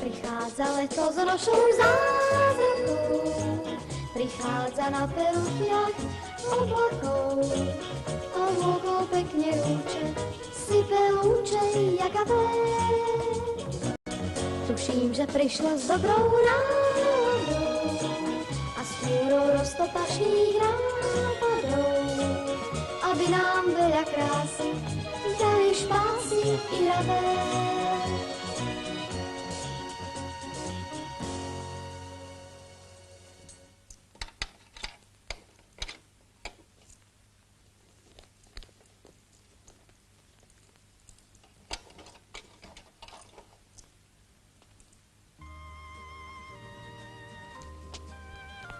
Prichádza leto s rošou zázrakou, prichádza na perušiach oblakov a vôkol pekne rúče, sype lúče jakavé. Tuším, že prišlo s dobrou náladou a s fúrou roztopačných nápadov, aby nám veľa krásy dali špásy i ravé.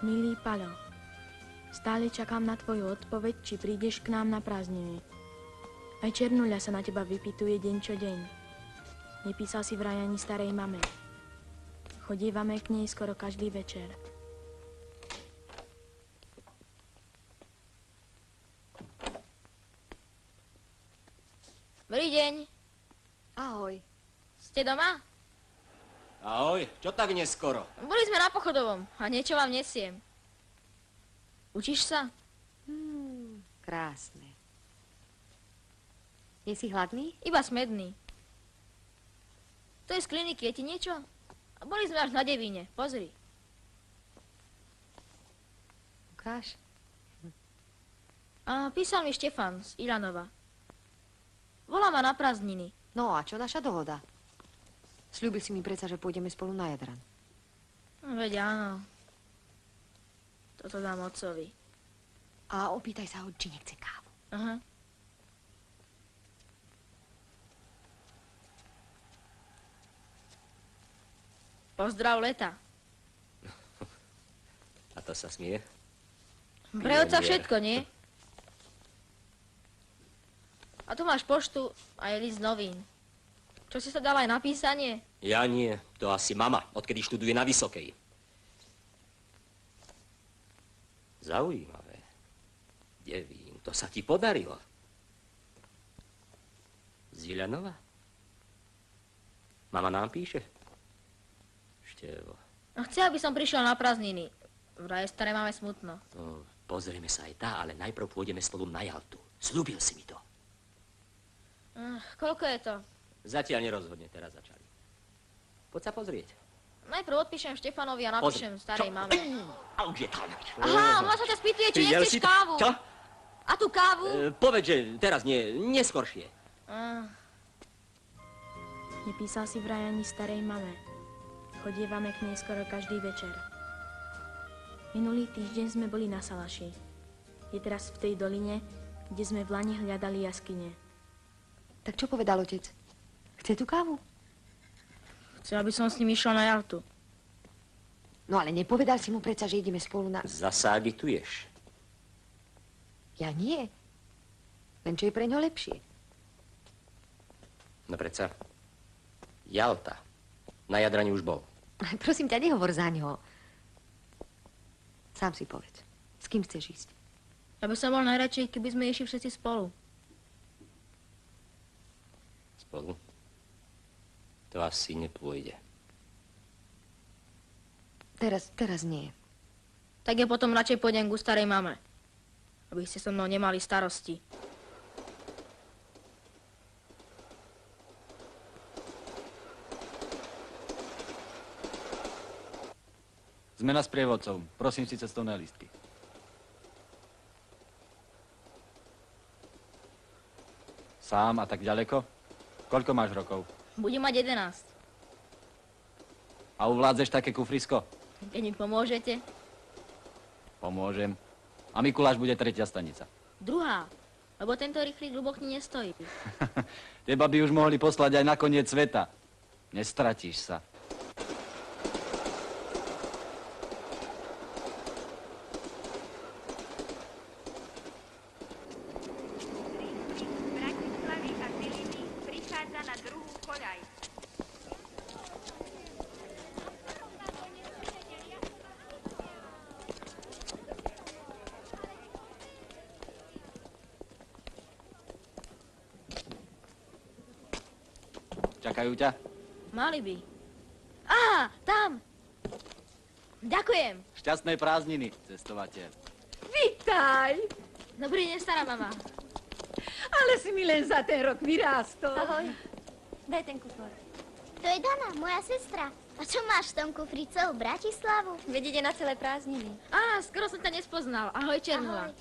Milý Paľo, stále čakám na tvoju odpoveď, či prídeš k nám na prázdniny. Aj Černuľa sa na teba vypytuje deň čo deň. Nepísal si vraj ani starej mame. Chodívame k nej skoro každý večer. Dobrý deň. Ahoj. Ste doma? Ahoj, čo tak neskoro? Boli sme na Pochodovom a niečo vám nesiem. Učíš sa? Krásne. Nie si hladný? Iba smedný. To je z kliniky, je ti niečo? A boli sme až na Devíne, pozri. Ukáž. A písal mi Štefan z Ilanova. Volá ma na prázdniny. No a čo naša dohoda? Sľúbil si mi predsa, že pôjdeme spolu na Jadran. No, veď áno. Toto dám otcovi. A opýtaj sa ho, či nechce kávu. Aha. Pozdrav leta. A to sa smie? Pre otca všetko, nie? A tu máš poštu a je list novín. Čo si sa dal aj na písanie? Ja nie, to asi mama, odkedy študuje na Vysokej. Zaujímavé. Devín, to sa ti podarilo. Z Ilanova? Mama nám píše? Števo. No, chce, aby som prišiel na prázdniny. Vraj staré máme smutno. No, pozrieme sa aj tá, ale najprv pôjdeme spolu na Jaltu. Sľúbil si mi to. Koľko je to? Zatiaľ nerozhodne, teraz začali. Poď sa pozrieť. Najprv odpíšem Štefanovi a napíšem starej mame. A už je tam. Aha, ona sa ťa spýtuje, či nechceš kávu. Čo? A tú kávu? Povedz, že teraz nie, neskoršie. Nepísal si vraj ani starej mame. Chodívame k nej skoro každý večer. Minulý týždeň sme boli na Salaši. Je teraz v tej doline, kde sme v lani hľadali jaskyne. Tak čo povedal otec? Chce tú kávu? Chce, aby som s ním išiel na Jaltu. No ale nepovedal si mu predsa, že ideme spolu na... Zasa agituješ. Ja nie. Len čo je pre ňo lepšie. No predsa, Jalta. Na Jadrani už bol. Prosím ťa, nehovor za ňoho. Sám si povedz. S kým chceš ísť? Ja by som bol najradšej, keby sme išli všetci spolu. Spolu? To asi nepôjde. Teraz nie. Tak ja potom radšej pôjdem ku starej mame. Aby ste so mnou nemali starosti. Zmena s prievodcom. Prosím si cestovné lístky. Sám a tak ďaleko? Koľko máš rokov? Budem mať 11. A uvládzeš také kufrisko? Keď mi pomôžete? Pomôžem. A Mikuláš bude 3. stanica. 2. Lebo tento rýchly hluboký nestojí. Teba by už mohli poslať aj na koniec sveta. Nestratíš sa. Čakajú ťa? Mali by. Á, tam! Ďakujem. Šťastné prázdniny, cestovateľ. Vitaj! Dobrý deň, stará mama. Ale si mi len za ten rok vyrástol. Ahoj. Daj ten kufor. To je Dana, moja sestra. A čo máš v tom kufri, celú Bratislavu? Veď ide na celé prázdniny. Á, skoro som ťa nespoznal. Ahoj, Černula. Ahoj.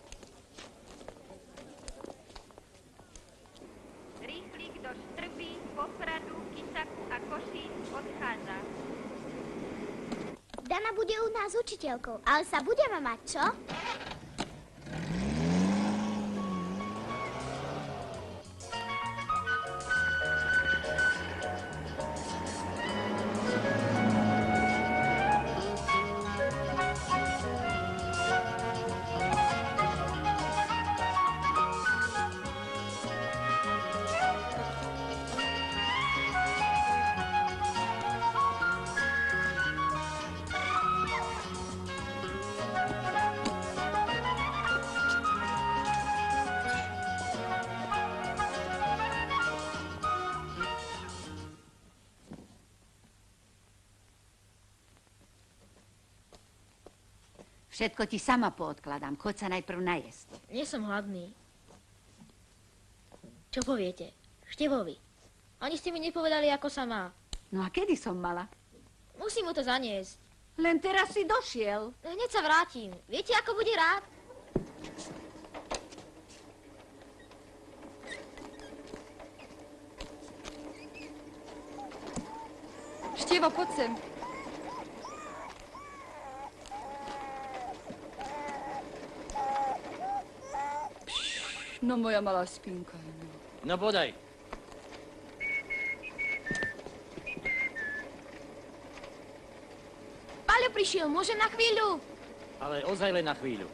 Rýchlik do Štrbí, Popradu, Kisaku a Košíc odchádza. Dana bude u nás učiteľkou, ale sa budeme mať, čo? Všetko ti sama poodkladám. Choď sa najprv najesť. Nie som hladný. Čo poviete? Števovi. Ani ste mi nepovedali, ako sa má. No a kedy som mala? Musím mu to zaniesť. Len teraz si došiel. Hneď sa vrátim. Viete, ako bude rád? Števo, poď sem. No moja malá spinka. No podaj. Paľo prišiel, môžem na chvíľu? Ale ozaj len na chvíľu.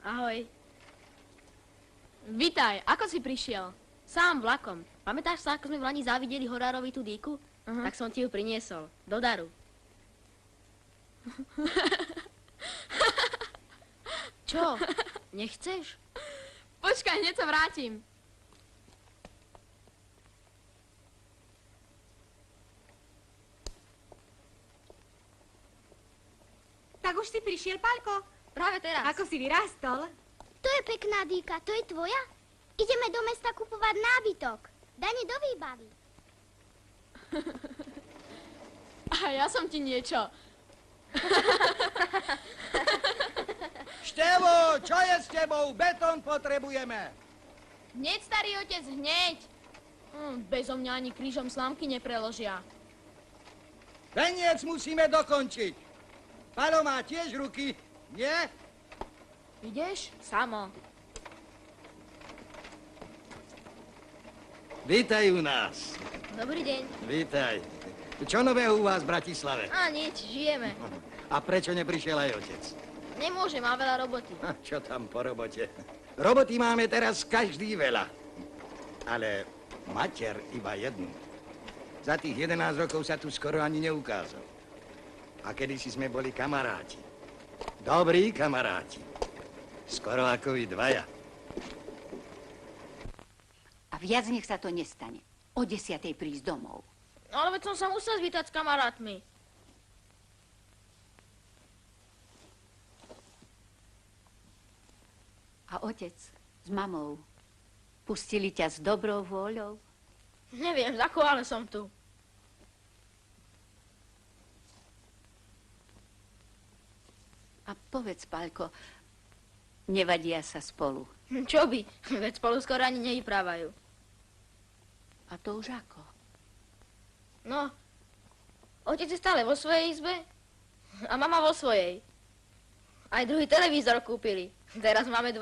Ahoj. Vitaj, ako si prišiel? Sám vlakom. Pamätáš sa, ako sme v Lani závideli Horárovi tú dýku? Tak som ti ju priniesol. Do daru. Čo? Nechceš? Počkaj, hneď sa vrátim. Tak už si prišiel, Paľko? Práve teraz. Ako si vyrástol? To je pekná dýka, to je tvoja? Ideme do mesta kupovať nábytok. Dani do výbavy. A ja som ti niečo. Števo, čo je s tebou? Betón potrebujeme. Hneď, starý otec, hneď. Bezo mňa ani krížom slámky nepreložia. Veniec musíme dokončiť. Paľo má tiež ruky, nie? Ideš? Samo. Vítaj u nás. Dobrý deň. Vítaj. Čo nového u vás v Bratislave? A nič, žijeme. A prečo neprišiel aj otec? Nemôže, má veľa roboty. A čo tam po robote? Roboty máme teraz každý veľa. Ale mater iba jednu. Za tých 11 rokov sa tu skoro ani neukázal. A kedysi sme boli kamaráti. Dobrí kamaráti. Skoro ako vy dvaja. A viac nech sa to nestane. O 10:00 prísť domov. Ale veď som sa musel zvítať s kamarátmi. A otec s mamou pustili ťa s dobrou vôľou? Neviem, za koho, ale som tu. A povedz, Paľko, nevadia sa spolu. Čo by? Veď spolu skoro ani nevyprávajú. A to už ako? No, otec je stále vo svojej izbe a mama vo svojej. Aj druhý televízor kúpili. Teraz máme 2.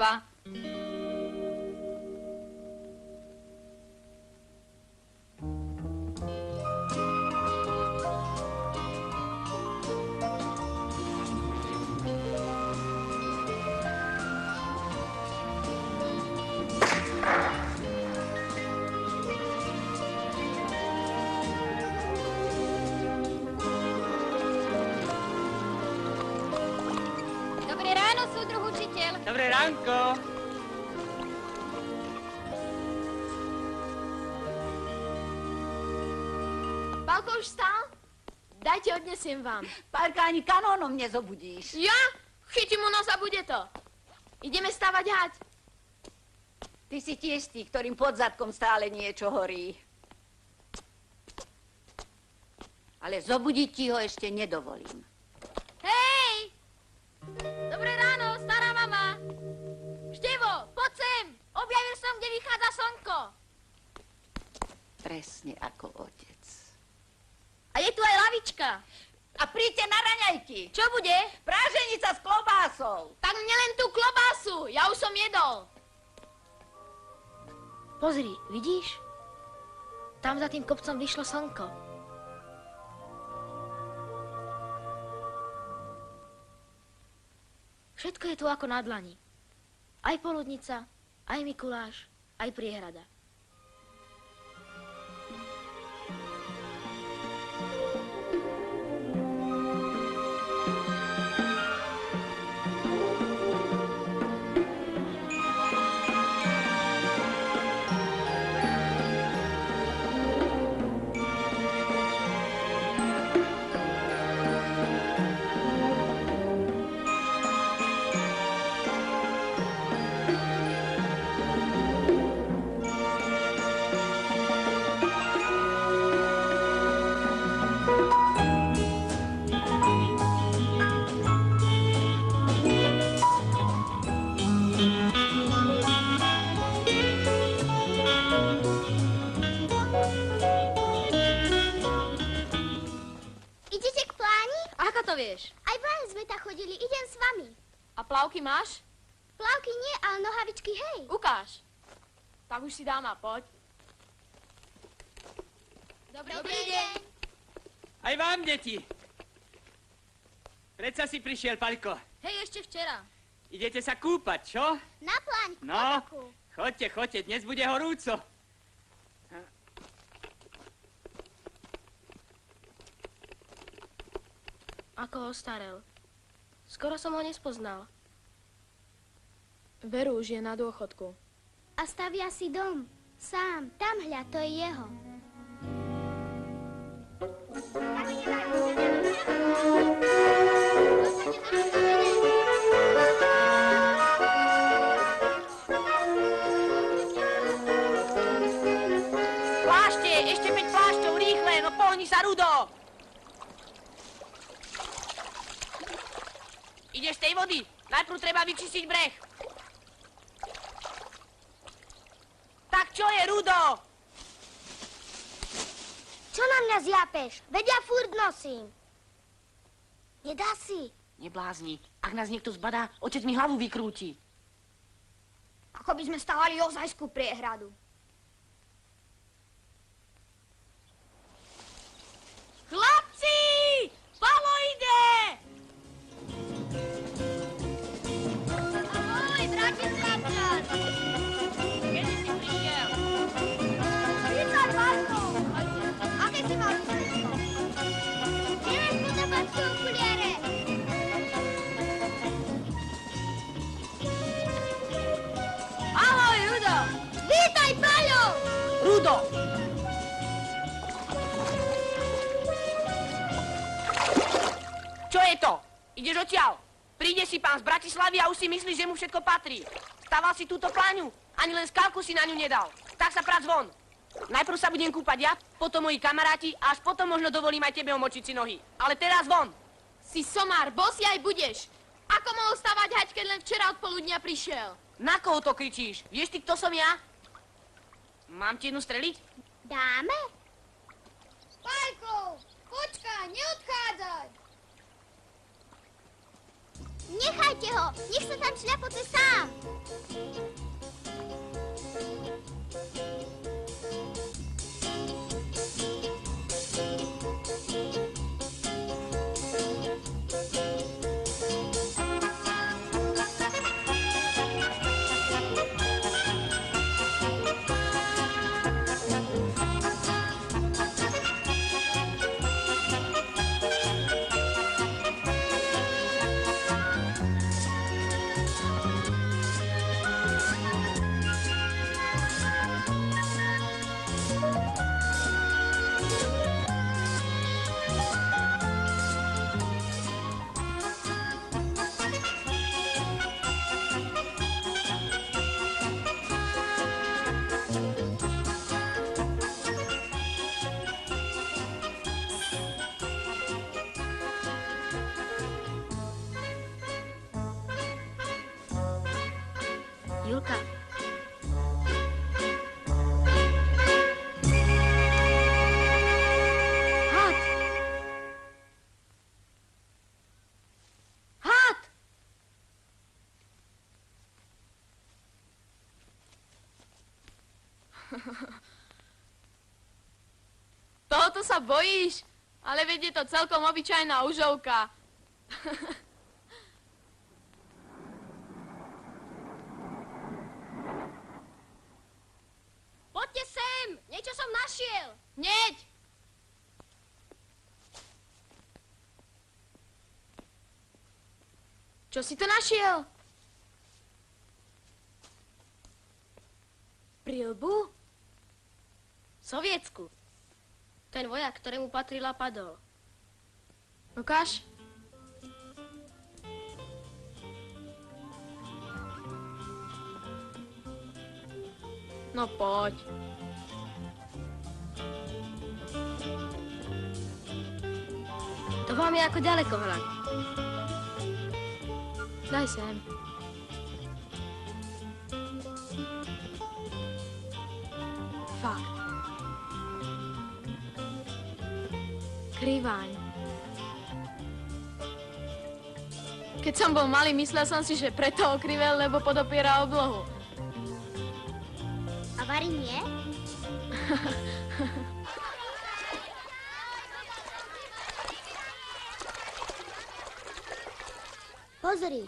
Dobré ráno, súdruh učiteľ. Dobré ránko. Pálko už vstal? Dajte, odnesiem vám. Pálka, ani kanónom nezobudíš. Ja? Chytím mu nos a bude to. Ideme stavať hať. Ty si tiež tí, ktorým pod zadkom stále niečo horí. Ale zobudiť ti ho ešte nedovolím. Hej! Dobré ráno, stará mama. Števo, poď sem. Objavil som, kde vychádza slnko. Presne ako otec. A je tu aj lavička. A príďte na raňajky. Čo bude? Práženica s klobásou. Tak nielen tú klobásu. Ja už som jedol. Pozri, vidíš? Tam za tým kopcom vyšlo slnko. Všetko je tu ako na dlani. Aj poludnica, aj Mikuláš, aj priehrada. Idete k pláni? Ako to vieš? Aj vám sme tak chodili, idem s vami. A plavky máš? Plavky nie, ale nohavičky, hej. Ukáž. Tak už si dáma, poď. Dobrý deň. Aj vám, deti. Predsa si prišiel, Paľko. Hej, ešte včera. Idete sa kúpať, čo? Na pláň, k No, potoku. chodte, dnes bude horúco. Ako ostarel. Skoro som ho nespoznal. Veru už je na dôchodku. A stavia si dom. Sám, tam hľa, to je jeho. Plášte, ešte 5 plášťov, rýchle, no pohni sa, Rudo. Ideš z tej vody? Najprv treba vyčistiť breh. Tak čo je, Rudo? Čo na mňa zjapeš? Veď ja furt nosím. Nedá si. Neblázni. Ak nás niekto zbadá, otec mi hlavu vykrúti. Ako by sme stavali ozajskú priehradu. Chlapci! Palo ide! Ahoj, Bratislavka. Kedy si prišiel? Vítaj, Marko. Aké si mal všetko? Nevieš podobať sú okuliare. Ahoj, Rudo! Vítaj, Paľo. Rudo! Čo je to? Ideš odtiaľ? Príde si pán z Bratislavy a už si myslíš, že mu všetko patrí. Staval si túto pláňu, ani len skalku si na ňu nedal. Tak sa prác von. Najprv sa budem kúpať ja, potom moji kamaráti a až potom možno dovolím aj tebe omočiť si nohy. Ale teraz von. Si somár, bosý aj budeš. Ako mohol stavať hať, keď len včera od poludnia prišiel? Na koho to kričíš? Vieš ty, kto som ja? Mám ti jednu streliť? Dáme? Paľko, počkaj, neodchádzaj. Nechajte ho, nech sa tam šľapoce sám. Vlka. Had! Had! Tohoto sa bojíš? Ale veď je to celkom obyčajná užovka. Poďte sem! Niečo som našiel! Hneď! Čo si to našiel? Prilbu? Sovietsku. Ten vojak, ktorému patrila, padol. Ukáž. No poď. To vám je ako ďaleko hľad. Daj sem. Fakt. Kriváň. Keď som bol malý, myslel som si, že preto okrivel, lebo podopiera oblohu. A Vary nie? Pozri.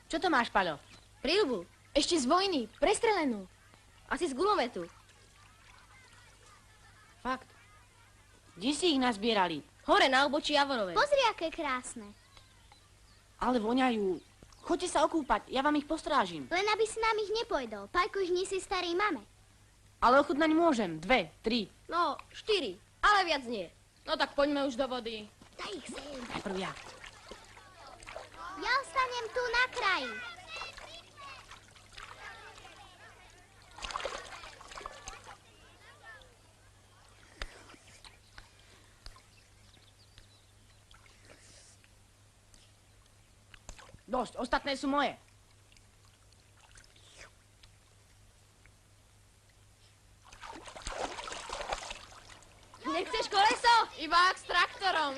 Čo to máš, Paľo? Prilbu. Ešte z vojny, prestrelenú. Asi z gulometu. Fakt. Kde si ich nazbierali? Hore na obočí Javorovej. Pozri, aké krásne. Ale voňajú. Choďte sa okúpať, ja vám ich postrážim. Len aby si nám ich nepojedol. Paľko už nie si starý mame. Ale ochutnať môžem. 2, 3. No, 4. Ale viac nie. No tak poďme už do vody. Daj ich sem. Najprv ja. Ja ostanem tu na kraji. Dosť, ostatné sú moje. Nechceš koleso? Iba ak s traktorom.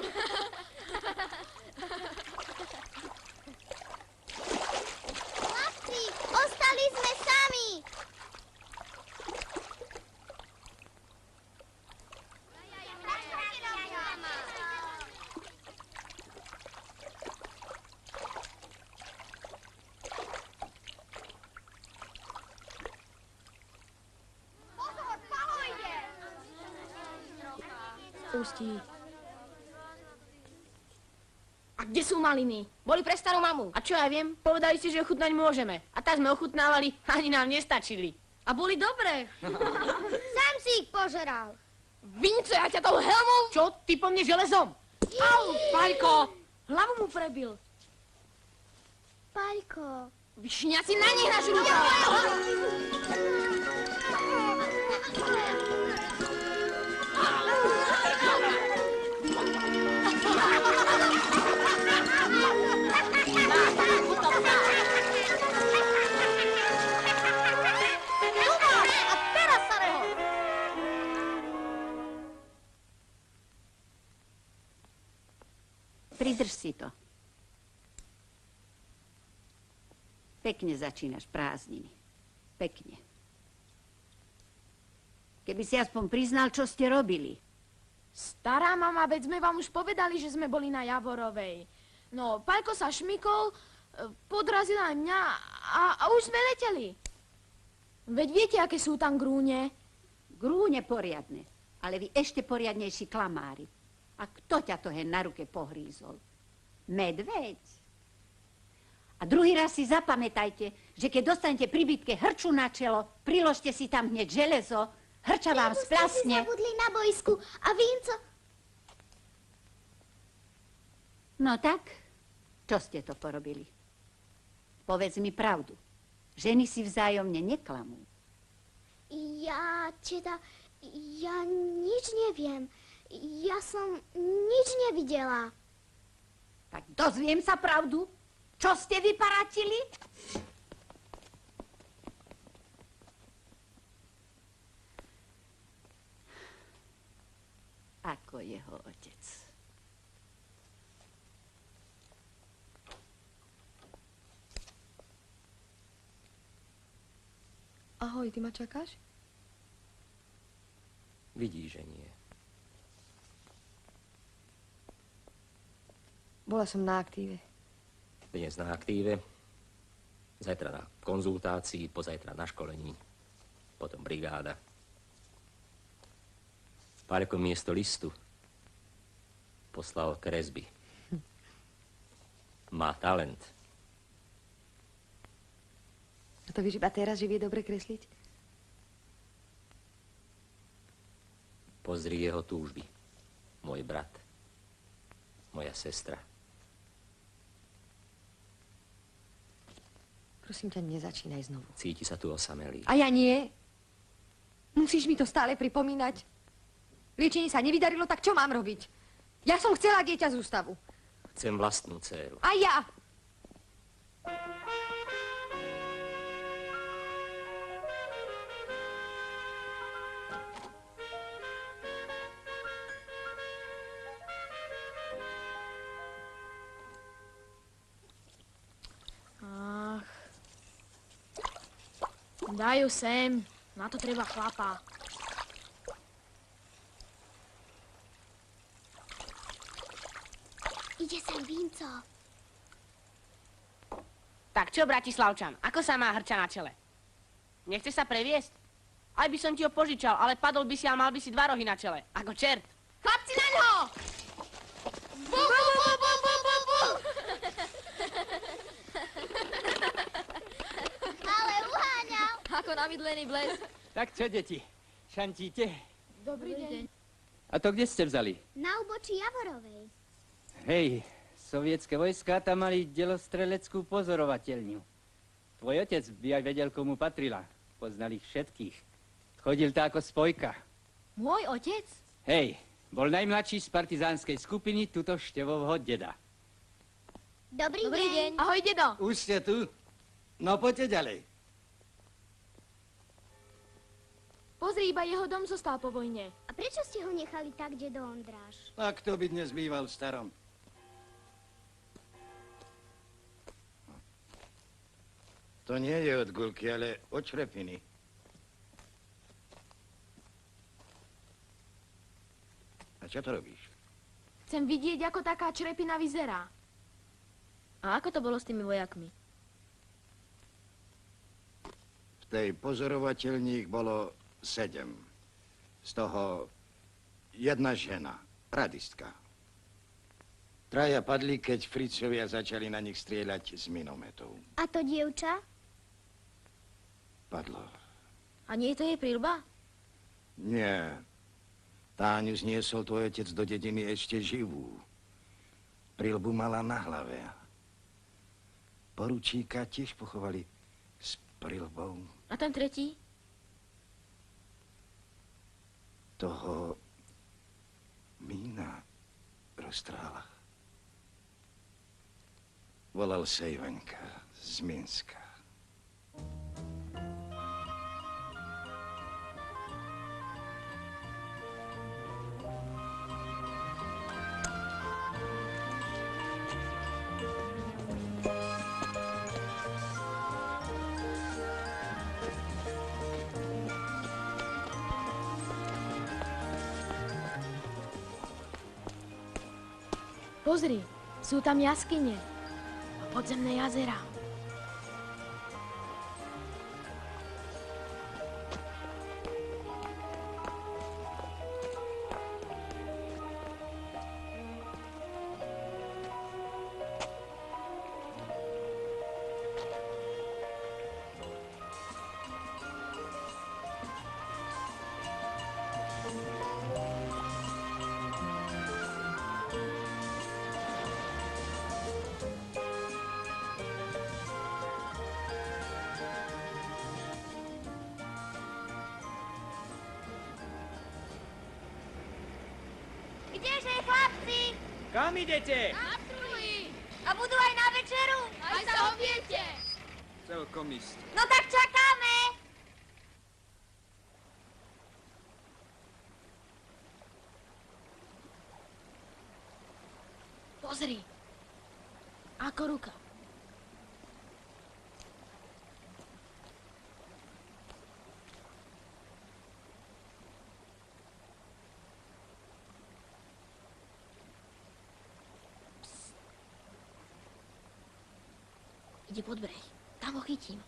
Chlapci, ostali sme sami. Pustí. A kde sú maliny? Boli pre starú mamu. A čo ja viem? Povedali si, že ochutnať môžeme. A tak sme ochutnávali, ani nám nestačili. A boli dobré. Sám si ich požeral. Vince, ja ťa tou helmou... Čo? Ty po mne železom? Au, Paľko! Hlavu mu prebil. Paľko. Vyšňaci na nich nažrúval. A teraz sa reho. Pridrž si to. Pekne začínaš prázdniny. Pekne. Keby si aspoň priznal, čo ste robili. Stará mama, veď sme vám už povedali, že sme boli na Javorovej. No, Paľko sa šmykol, podrazil aj mňa a už sme leteli. Veď viete, aké sú tam grúne? Grúne poriadne, ale vy ešte poriadnejší klamári. A kto ťa to hen na ruke pohrízol? Medveď. A druhý raz si zapamätajte, že keď dostanete pri bitke hrču na čelo, priložte si tam hneď železo, hrča vám Ste si splasne. zabudli na bojsku a Vinco... No tak, čo ste to porobili? Povedz mi pravdu. Ženy si vzájomne neklamú. Ja nič neviem. Ja som nič nevidela. Tak dozviem sa pravdu. Čo Čo ste vyparatili? Ako jeho otec. Ahoj, ty ma čakáš? Vidíš, že nie. Bola som na aktíve. Dnes na aktíve, zajtra na konzultácii, pozajtra na školení, potom brigáda. Pálko miesto listu poslal kresby. Má talent. A to víš iba teraz, že vie dobre kresliť? Pozri jeho túžby. Môj brat. Moja sestra. Prosím ťa, nezačínaj znovu. Cíti sa tu osamelý. A ja nie. Musíš mi to stále pripomínať. Liečenie sa nevydarilo, tak čo mám robiť? Ja som chcela dieťa z ústavu. Chcem vlastnú dcéru. A ja. Ach. Daj ju sem. Na to treba chlapa. Ide sem Vinco. Tak čo, Bratislavčan, ako sa má hrča na čele? Nechce sa previesť? Aj by som ti ho požičal, ale padol by si a mal by si 2 rohy na čele. Ako čert. Chlapci, na ňo! Bu, bu, bu, bu, bu, bu, bu. Ale uháňal. Ako namydlený blesk. Tak čo, deti? Šantíte? Dobrý deň. A to kde ste vzali? Na ubočí Javorovej. Hej, sovietské vojska tam mali delostreleckú pozorovateľňu. Tvoj otec by aj vedel, komu patrila. Poznal ich všetkých. Chodil tá ako spojka. Môj otec? Hej, bol najmladší z partizánskej skupiny tuto Števovho deda. Dobrý deň. Ahoj, dedo. Už ste tu? No poďte ďalej. Pozri, iba jeho dom zostal po vojne. A prečo ste ho nechali tak, dedo Ondráš? A kto by dnes býval v starom? To nie je od gulky, ale od črepiny. A čo to robíš? Chcem vidieť, ako taká črepina vyzerá. A ako to bolo s tými vojakmi? V tej pozorovateľni ich bolo 7. Z toho 1 žena, radistka. 3 padli, keď Fricovia začali na nich strieľať z minometov. A to dievča? Padlo. A nie je to jej príľba? Nie. Táňu zniesol tvoj otec do dediny ešte živú. Prilbu mala na hlave. Poručíka tiež pochovali s prilbou. A ten tretí? Toho mína roztrála. Volal sa Ivanka z Minska. Pozri, sú tam jaskyne a podzemné jazera. Kdeže, chlapci? Kam idete? A budú aj na večeru? Aj sa obviete! Celkom isto. No tak čakáme! Pozri. Ako ruka. Ide pod breh. Tam ho chytím.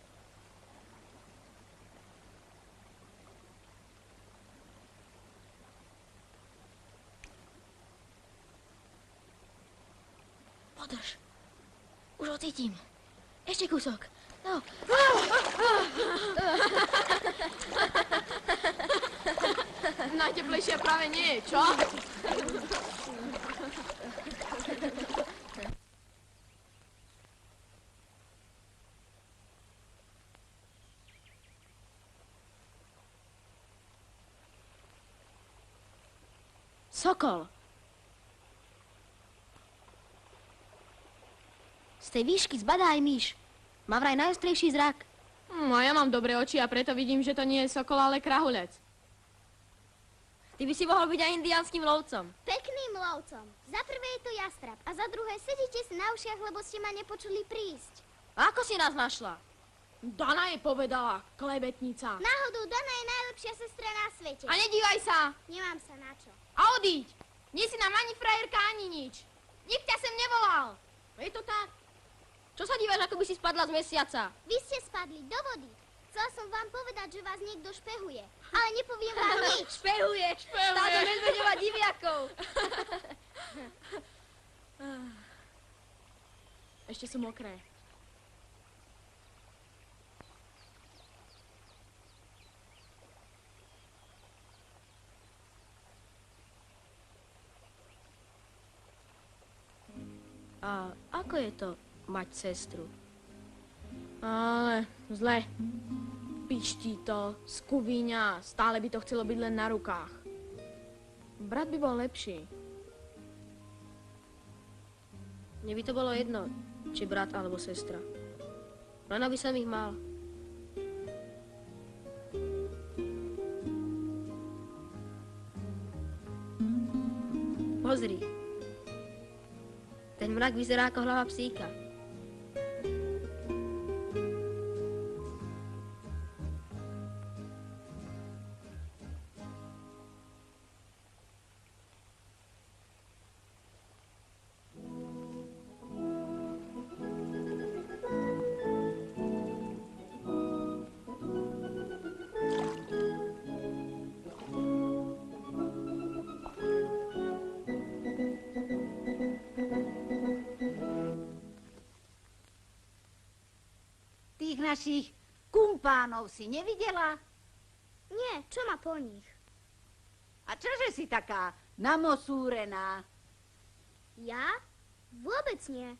Podrž. Už ho cítim. Ešte kúsok. No. Najteplejšia práve nie je, čo? Sokol. Z tej výšky zbadá aj myš. Má vraj najostrejší zrak. A ja mám dobré oči a preto vidím, že to nie je sokol, ale krahulec. Ty by si mohol byť aj indiánskym lovcom. Pekným lovcom. Za prvé je to jastrab a za druhé sedíte si na ušiach, lebo ste ma nepočuli prísť. A ako si nás našla? Dana jej povedala, klebetnica. Náhodou Dana je najlepšia sestra na svete. A nedívaj sa! Nemám sa na čo. A odíď! Nie si nám ani frajerka, ani nič. Nik ťa sem nevolal. Je to tak? Čo sa dívaš, ako by si spadla z mesiaca? Vy ste spadli do vody. Chcela som vám povedať, že vás niekto špehuje. Ale nepoviem vám nič. Špehuje! Stádo medvedeva diviakov. Ešte sú mokré. A ako je to mať sestru? Ale zle. Piští to, skuvíňa, stále by to chcelo byť len na rukách. Brat by bol lepší. Mne by to bolo jedno, či brat alebo sestra. Len aby som ich mal. Pozri. Ten mrak vyzerá ako hlava psíka. Tých našich kumpánov si nevidela? Nie, čo má po nich? A čože si taká namosúrená? Ja? Vôbec nie.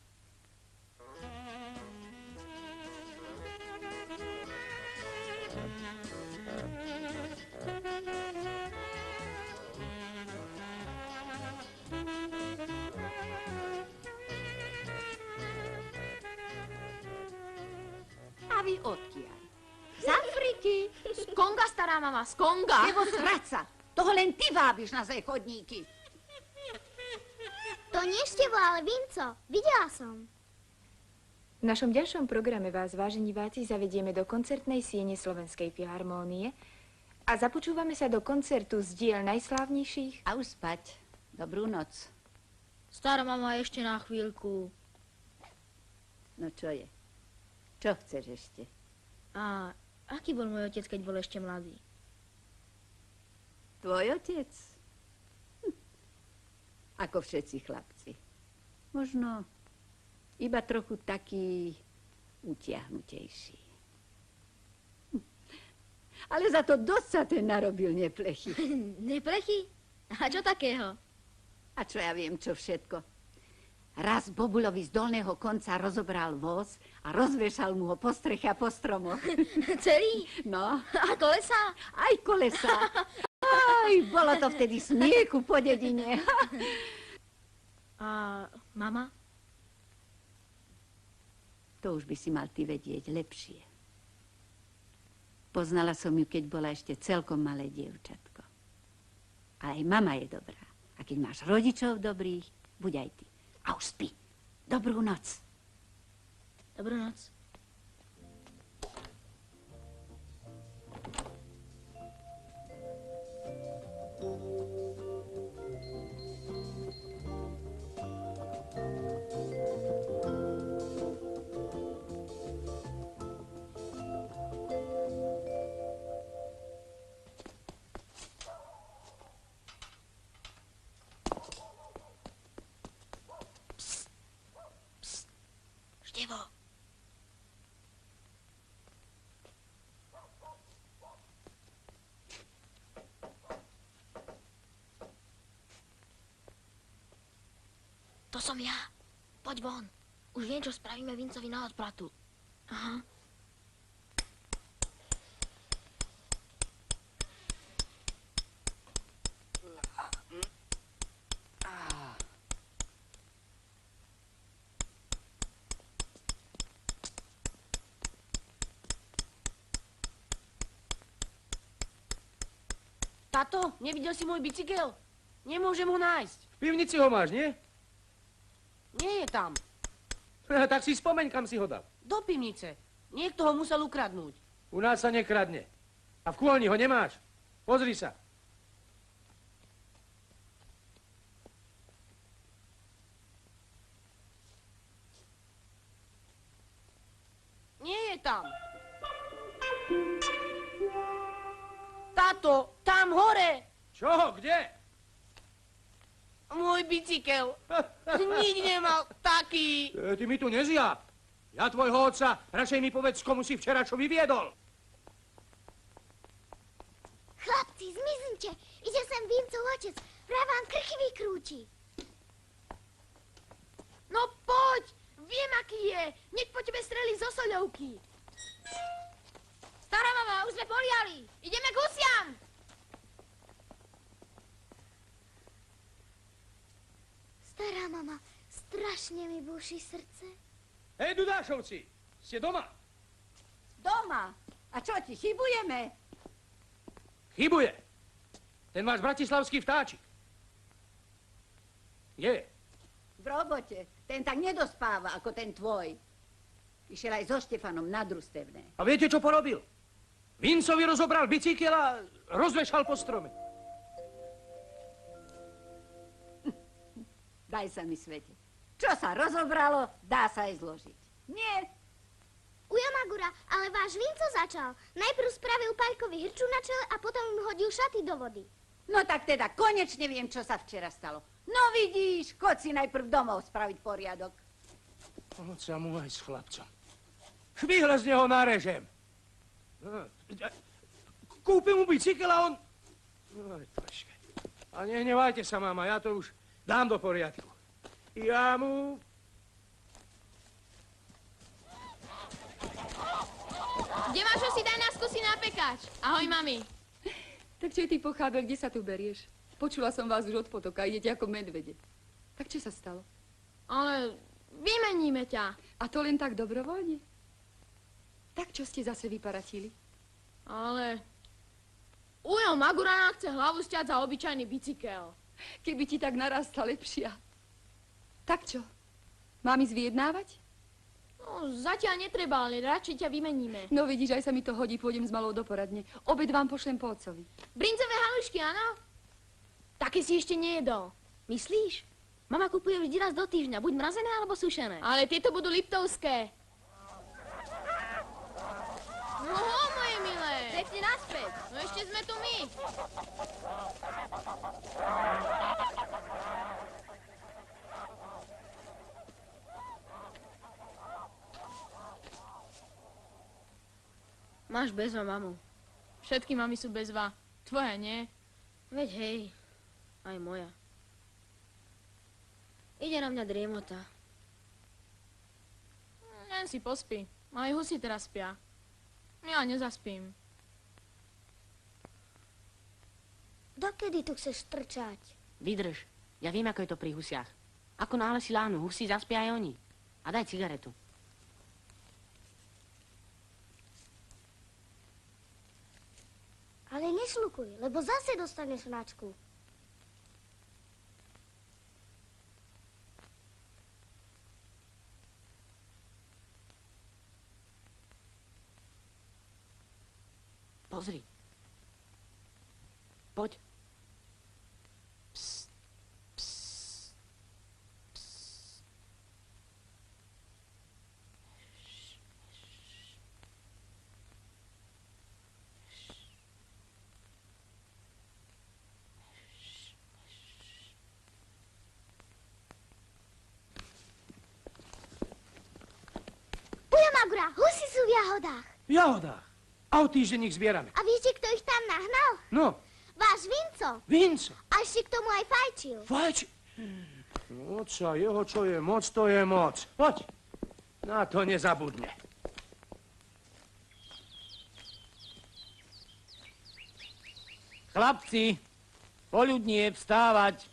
A vy odkiaľ? Z Afriky? Z Konga, stará mama, z Konga. Nebo sraca. Toho len ty vábiš na zlé chodníky. To nie števo, ale vinco. Videla som. V našom ďalšom programe vás, vážení diváci, zavedieme do koncertnej siene Slovenskej filharmónie a započúvame sa do koncertu z diel najslávnejších. A už spať. Dobrú noc. Stará mama, ešte na chvíľku. No čo je? Čo chceš ešte? A aký bol môj otec, keď bol ešte mladý? Tvoj otec? Ako všetci chlapci. Možno iba trochu taký utiahnutejší. Ale za to dosť sa ten narobil neplechy. Neplechy? A čo takého? A čo ja viem, čo všetko. Raz Bobulovi z dolného konca rozobral voz a rozvešal mu ho po streche a po stromoch. Celý? No. A kolesa? Aj kolesa. Aj, bolo to vtedy smiechu po dedine. A mama? To už by si mal ty vedieť lepšie. Poznala som ju, keď bola ešte celkom malé dievčatko. Ale aj mama je dobrá. A keď máš rodičov dobrých, buď aj ty. A už spí. Dobrú noc. Dobrú noc. Števo. To som ja. Poď von. Už viem, čo spravíme Vincovi na odplatu. Aha. Tato, nevidel si môj bicykel? Nemôžem ho nájsť. V pivnici ho máš, nie? Nie je tam. Tak si spomeň, kam si ho dal. Do pivnice. Niekto ho musel ukradnúť. U nás sa nekradne. A v kôlni ho nemáš. Pozri sa. Nie je tam. Tato, tam hore. Čo? Kde? Môj bicykel. Nič nemal taký. Ty mi tu nezjab. Ja tvojho otca, radšej mi povedz, komu si včera čo vyviedol. Chlapci, zmiznite. Ide sem Vincov otec. Vraj vám krchy vykrúti. No poď! Viem, aký je. Hneď po tebe strelí zo soľovky. Stará mama, už sme poliali. Ideme k husiam. Stará mama, strašne mi búši srdce. Hej, Dudášovci, ste doma? Doma? A čo ti, chybujeme? Chybuje. Ten váš bratislavský vtáčik. Kde je? V robote. Ten tak nedospáva ako ten tvoj. Išiel aj so Štefanom na družstevné. A viete, čo porobil? Vincovi rozobral bicykel a rozvešal po strome. Daj sa mi svete. Čo sa rozobralo, dá sa aj zložiť. Nie. Ujo Magura, ale váš Vinco začal. Najprv spravil Pajkovi hrču na čele a potom im hodil šaty do vody. No tak teda, konečne viem, čo sa včera stalo. No vidíš, choď si najprv domov spraviť poriadok. Poď sa mu aj s chlapcom. Chvíľa z neho narežem. No, kúpim mu bicykel a on... No, troška. A nehnevajte sa, mama, ja to už dám do poriadku. Ja mu... Kde máš si daj na skúsi na pekáč. Ahoj, mami. Tak čo je ty pochábel, kde sa tu berieš? Počula som vás už od potoka, idete ako medvede. Tak čo sa stalo? Ale vymeníme ťa. A to len tak dobrovoľne? Tak čo ste zase vyparatili? Ale... Ujo Magura nám chce hlavu stiať za obyčajný bicykel. Keby ti tak narastla lepšia. Tak čo? Mám ísť vyjednávať? No, zatiaľ netreba, ale radšej ťa vymeníme. No vidíš, aj sa mi to hodí, pôjdem s malou do poradne. Obed vám pošlem po otcovi. Brincové halušky, áno? Také si ešte nejedol. Myslíš? Mama kupuje vždy raz do týždňa, buď mrazené alebo sušené. Ale tieto budú liptovské. No, moje milé. Pekne naspäť. No ešte sme tu my. Máš bezva mamu. Všetky mami sú bezva. Tvoja nie. Veď hej, aj moja. Ide na mňa driemota. Len si pospí. Aj husy teraz spia. Ja nezaspím. Dokedy tu chceš trčať? Vydrž. Ja viem, ako je to pri husiach. Ako náhle si láhnu, husy zaspia aj oni. A daj cigaretu. nešlukuj, lebo zase dostaneš značku. Pozri. Poď. Psst, psst, psst. Ujo Magura, husy sú v jahodách. V jahodách. A o týždeň ich zbierame. A viete, kto ich tam nahnal? No, Váš Vinco. Vinco. A ešte k tomu aj fajčil. Oca jeho, čo je moc, to je moc. Poď. Na to nezabudne. Chlapci, poľudnie, vstávať.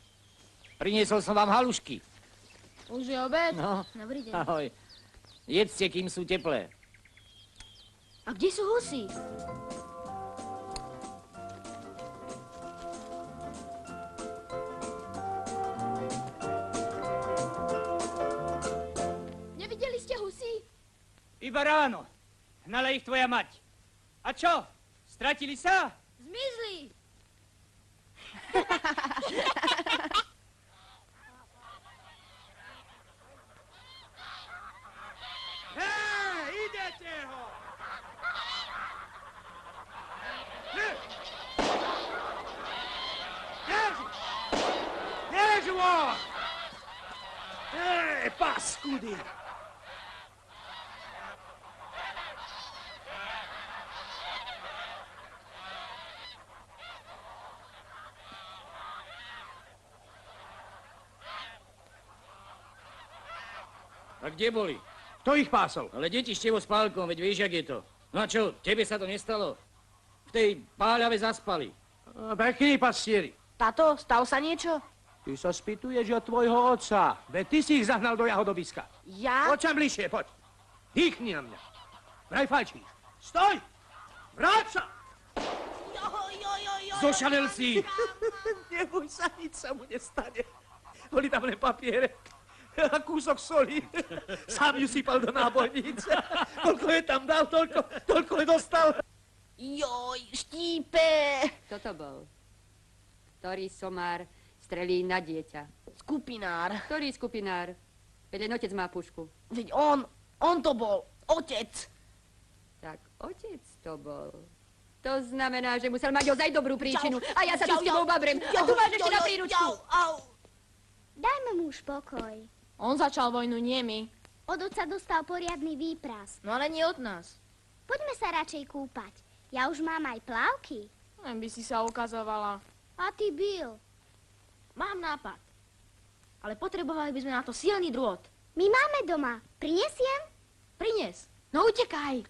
Priniesol som vám halušky. Už je obed? No. Dobrý deň. Ahoj. Jedzte, kým sú teplé. A kde sú husy? Nevideli ste husy? Iba ráno. Hnala ich tvoja mať. A čo? Stratili sa? Zmizli! Idete ho! Než von! Paskudy! A kde boli? Kto ich pásol? Ale deti števo s pálkom, veď vieš, jak je to. No a čo, tebe sa to nestalo? V tej páľave zaspali. Pekní pastieri. Tato, stalo sa niečo? Ty sa spýtuješ od tvojho otca. Veď ty si ich zahnal do jahodobiska. Ja? Poď sem bližšie, poď. Dýchni na mňa. Vraj fajčíš. Stoj! Vráť sa! Zošalel si! Neboj sa, nič sa mu nestane. Boli tam len papiere a kúsok soli. Sám ju sypal do nábojnice. Koľko je tam dal, toľko je dostal. Joj, štípe! Kto to bol? Ktorý somár strelí na dieťa? Skupinár. Ktorý skupinár? Veď len otec má pušku. Veď on to bol. Otec. Tak otec to bol. To znamená, že musel mať ozaj dobrú príčinu. A ja sa tu s tebou babrem. A tu máš ešte na príručku. Dajme mu už pokoj. On začal vojnu, nie my. Od otca dostal poriadny výpras. No ale nie od nás. Poďme sa radšej kúpať. Ja už mám aj plavky. Len by si sa ukazovala. A ty, Bill? Mám nápad. Ale potrebovali by sme na to silný drôt. My máme doma. Prinesiem? Prines. No utekaj.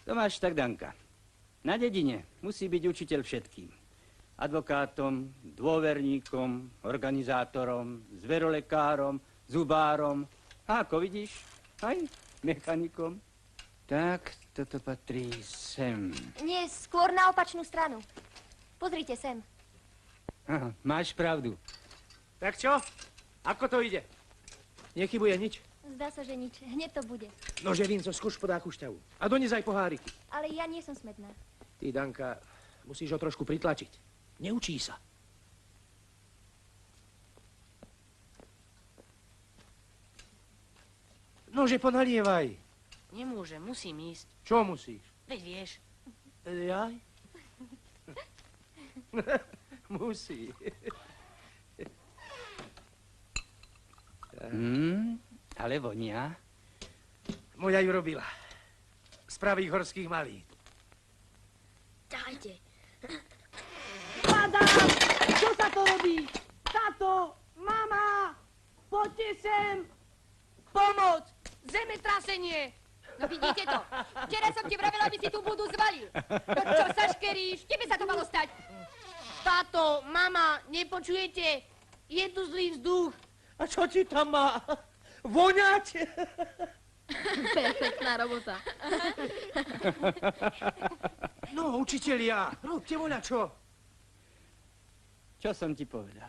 To máš tak, Danka. Na dedine musí byť učiteľ všetkým. Advokátom, dôverníkom, organizátorom, zverolekárom, zubárom a ako vidíš, aj mechanikom. Tak, toto patrí sem. Nie, skôr na opačnú stranu. Pozrite sem. Aha, máš pravdu. Tak čo? Ako to ide? Nechybuje nič? Zdá sa, že nič. Hneď to bude. Nože, Vinco, skúš podá kušťavu. A dones aj poháriky. Ale ja nie som smetná. Ty, Danka, musíš ho trošku pritlačiť. Neučí sa. Nože, ponalievaj. Nemôžem, musím ísť. Čo musíš? Veď vieš. Jaj? Musí. Ale vonia. Moja ju robila. Z pravých horských malín. Ťahajte. Padám! Čo sa to robí? Tato! Mama! Poďte sem! Pomoc! Zemetrasenie! No vidíte to. Včera som ti vravela, aby si tú budu zvalil. No čo sa škeríš? Tebe sa to malo stať. Táto, mama, nepočujete? Je tu zlý vzduch. A čo ti tam má? Voňať? Perfektná robota. No, učitelia, robte voľa čo. Čo som ti povedal?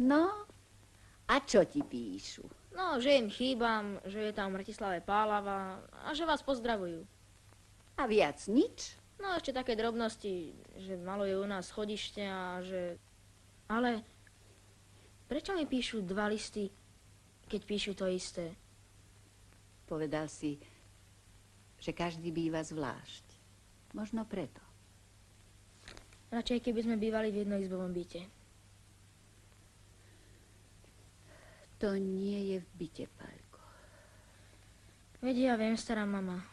No, a čo ti píšu? No, že im chýbam, že je tam v Bratislave Pálava a že vás pozdravujú. A viac nič? No, ešte také drobnosti, že malo je u nás schodište a že... Ale prečo mi píšu 2 listy, keď píšu to isté? Povedal si, že každý býva zvlášť. Možno preto. Radšej, keby sme bývali v jednoizbovom byte. To nie je v byte, Paľko. Veď ja viem, stará mama.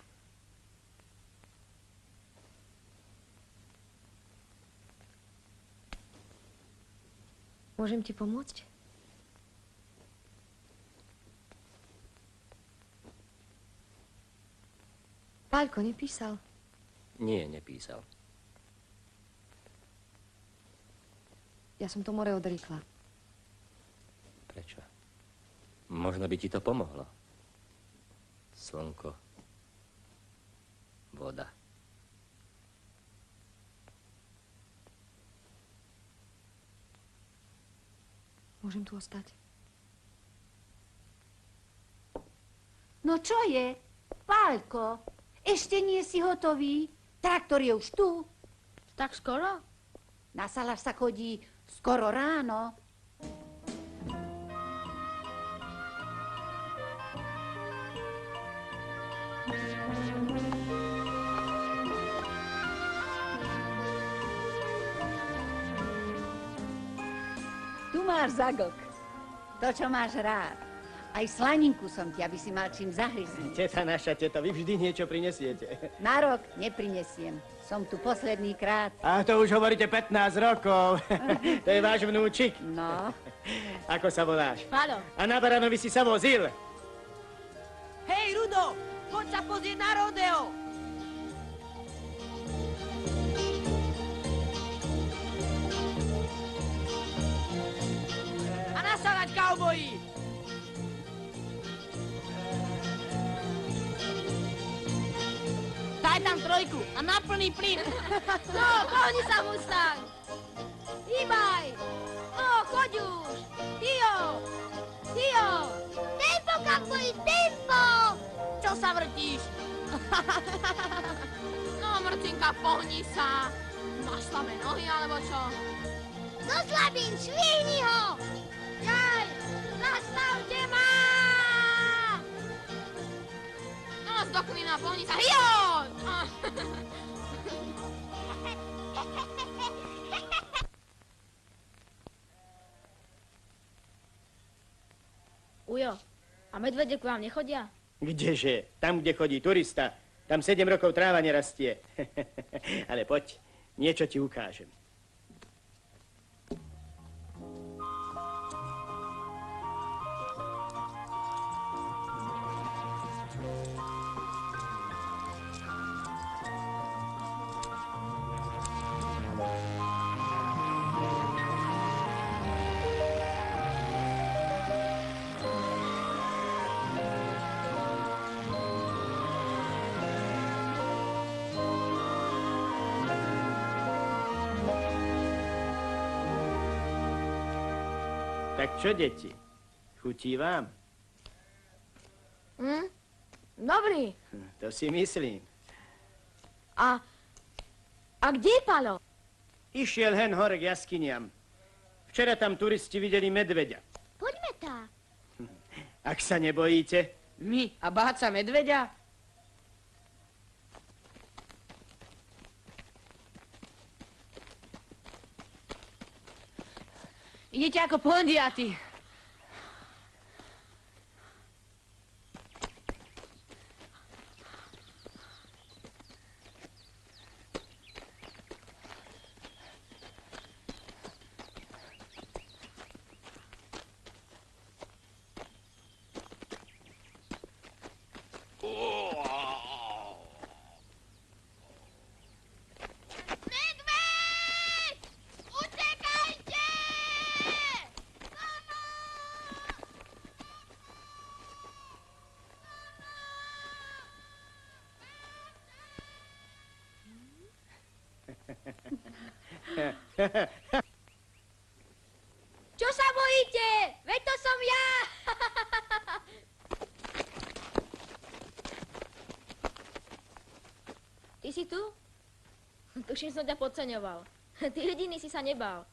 Môžem ti pomôcť? Paľko nepísal. Nie, nepísal. Ja som to more odriekla. Prečo? Možno by ti to pomohlo. Slnko. Voda. Môžem tu ostať? No čo je? Paľko, ešte nie si hotový? Traktor je už tu. Tak skoro? Na salaš sa chodí skoro ráno. Tu máš zaglk. To, čo máš rád. Aj slaninku som ti, aby si mal čím zahryzniť. Teta naša, teta, vy vždy niečo prinesiete. Na rok neprinesiem. Som tu posledný krát. A to už hovoríte 15 rokov. To je váš vnúčik. No. Ako sa voláš? Páľo. A na Baranovi si sa vozil? Hej, Rudo, poď sa pozrieť na rodeo. A nasadať kauboji. Daj tam trojku a na plný plyn. No, pohni sa, Mustang. Hýbaj. No, choď už. Tio. Tio. Tempo, kauboji, tempo! Čo sa vrtíš? No, mrcinka, pohni sa. Máš slabé nohy, alebo čo? Do slabín, švihni ho! Jaj, zastavte ma! No, do klína, pohni sa. Joj! Ujo, a medvede k vám nechodia? Kdeže? Tam, kde chodí turista. Tam 7 rokov tráva nerastie. Ale poď, niečo ti ukážem. Tak čo, deti? Chutí vám? Dobrý. To si myslím. A kde je Palo? Išiel hen hore k jaskyniam. Včera tam turisti videli medveďa. Poďme tá. Ak sa nebojíte. My a báť sa medveďa? Idete ako pondiaty. Čo sa bojíte? Veď to som ja! Ty si tu? Tuším, som ťa podceňoval. Ty jediný si sa nebál.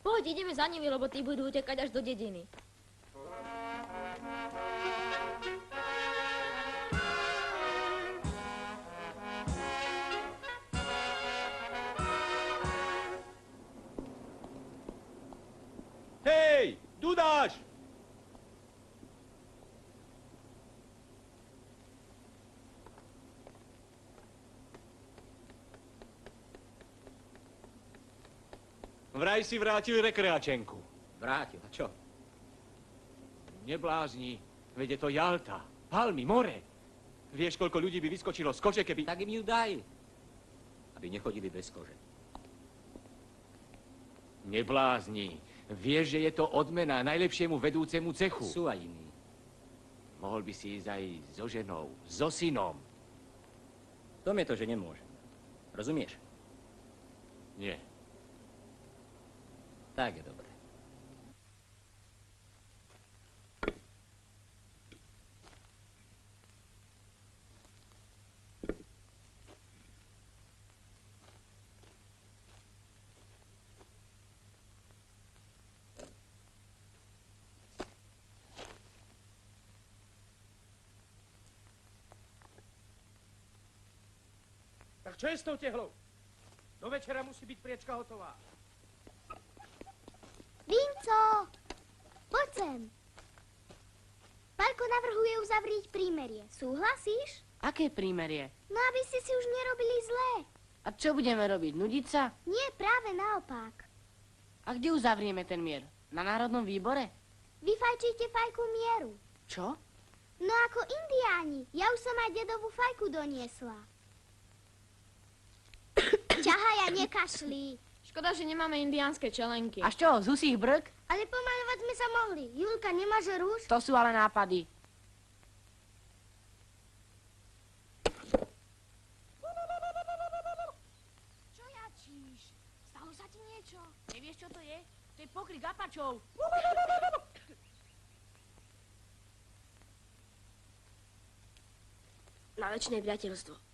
Poď, ideme za nimi, lebo tí budú utekať až do dediny. Hej, Dudáš! Vraj si vrátil rekreačenku. Vrátil, a čo? Neblázni, veď je to Jalta, palmy, more. Vieš, koľko ľudí by vyskočilo z kože, keby... Tak im ju daj, aby nechodili bez kože. Neblázni. Vieš, že je to odmena najlepšiemu vedúcemu cechu. Sú aj iní. Mohol by si ísť aj so ženou, so synom. Tom je to, že nemôžem. Rozumieš? Nie. Tak je dobre. Tak čo je s tou tehlou? Do večera musí byť priečka hotová. Vinco, poď sem. Paľko navrhuje uzavrieť prímerie. Súhlasíš? Aké prímerie? No, aby ste si už nerobili zlé. A čo budeme robiť? Nudiť sa? Nie, práve naopak. A kde uzavrieme ten mier? Na Národnom výbore? Vyfajčíte fajku mieru. Čo? No ako indiáni. Ja už som aj dedovú fajku doniesla. Ťahaj a nekašli. Škoda, že nemáme indiánske čelenky. A čo, z husích brk? Ale pomaľovať sme sa mohli. Julka, nemáš rúž? To sú ale nápady. Čo jačíš? Stalo sa ti niečo? Nevieš, čo to je? To je pokryk apačov. Na večné priateľstvo.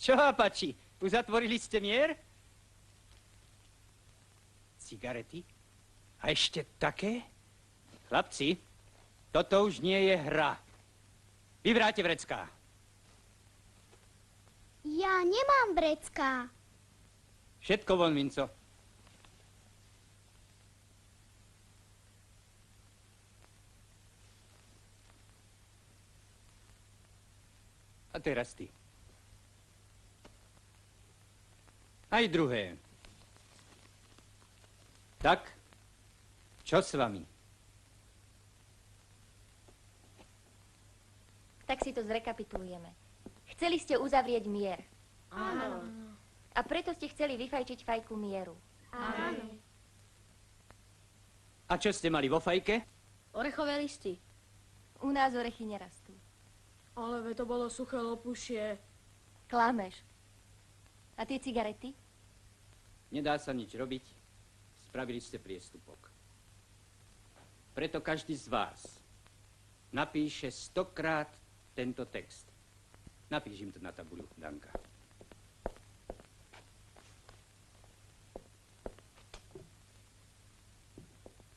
Čo, Apači? Uzatvorili ste mier? Cigarety? A ešte také? Chlapci, toto už nie je hra. Vyvráte vrecká. Ja nemám vrecká. Všetko von, Vinco. A teraz ty. Aj druhé. Tak, čo s vami? Tak si to zrekapitulujeme. Chceli ste uzavrieť mier. Áno. A preto ste chceli vyfajčiť fajku mieru. Áno. A čo ste mali vo fajke? Orechové listy. U nás orechy nerastú. Ale to bolo suché lopušie. Klameš. A tie cigarety? Nedá sa nič robiť. Spravili ste priestupok. Preto každý z vás napíše 100-krát tento text. Napíš im to na tabuľu, Danka.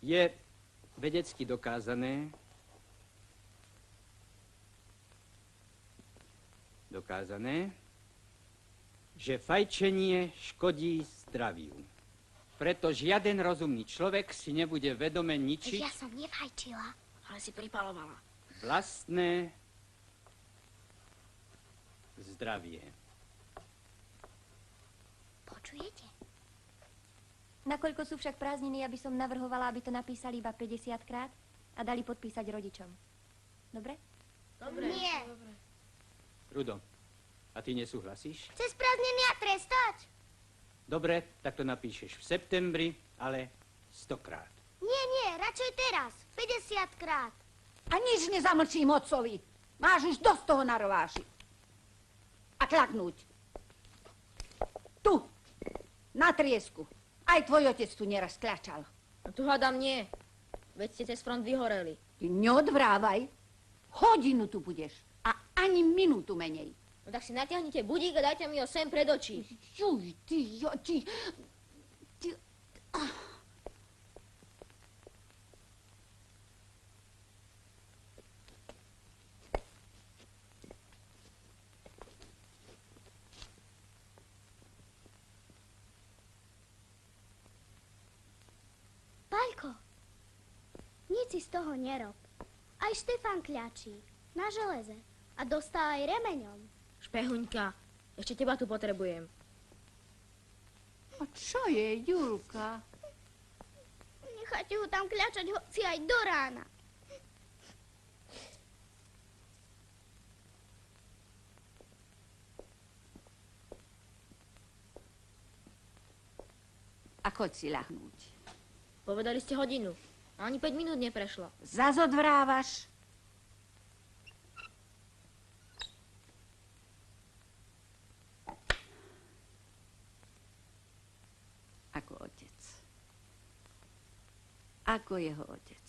Je vedecky dokázané, že fajčenie škodí zdraviu. Preto žiaden rozumný človek si nebude vedome ničiť Ja som nefajčila. Ale si pripalovala. vlastné zdravie. Počujete? Nakoľko sú však prázdniny, aby som navrhovala, aby to napísali iba 50 krát a dali podpísať rodičom. Dobre? Dobre. Nie. Rudo, a ty nesúhlasíš? Cez prázdniny a trestať? Dobre, tak to napíšeš v septembri, ale 100-krát. Nie, radšej teraz. 50 krát. A nič nezamlčím otcovi. Máš už dosť toho na rováši. A klaknúť. Tu, na triesku. Aj tvoj otec tu neraz kľačal. No tu hádam nie. Veď ste cez front vyhoreli. Ty neodvrávaj. Hodinu tu budeš. A ani minútu menej. No tak si natiahnite budík a dajte mi ho sem pred oči. Juj, ty. Paľko, nič si z toho nerob. Aj Štefan kľačí na železe a dostal aj remeňom. Špehuňka, ešte teba tu potrebujem. A čo je, Julka? Nechajte ho tam kľačať hoci aj do rána. A choď si ľahnúť. Povedali ste hodinu. Ani 5 minút neprešlo. Zas odvrávaš. Ako otec. Ako jeho otec.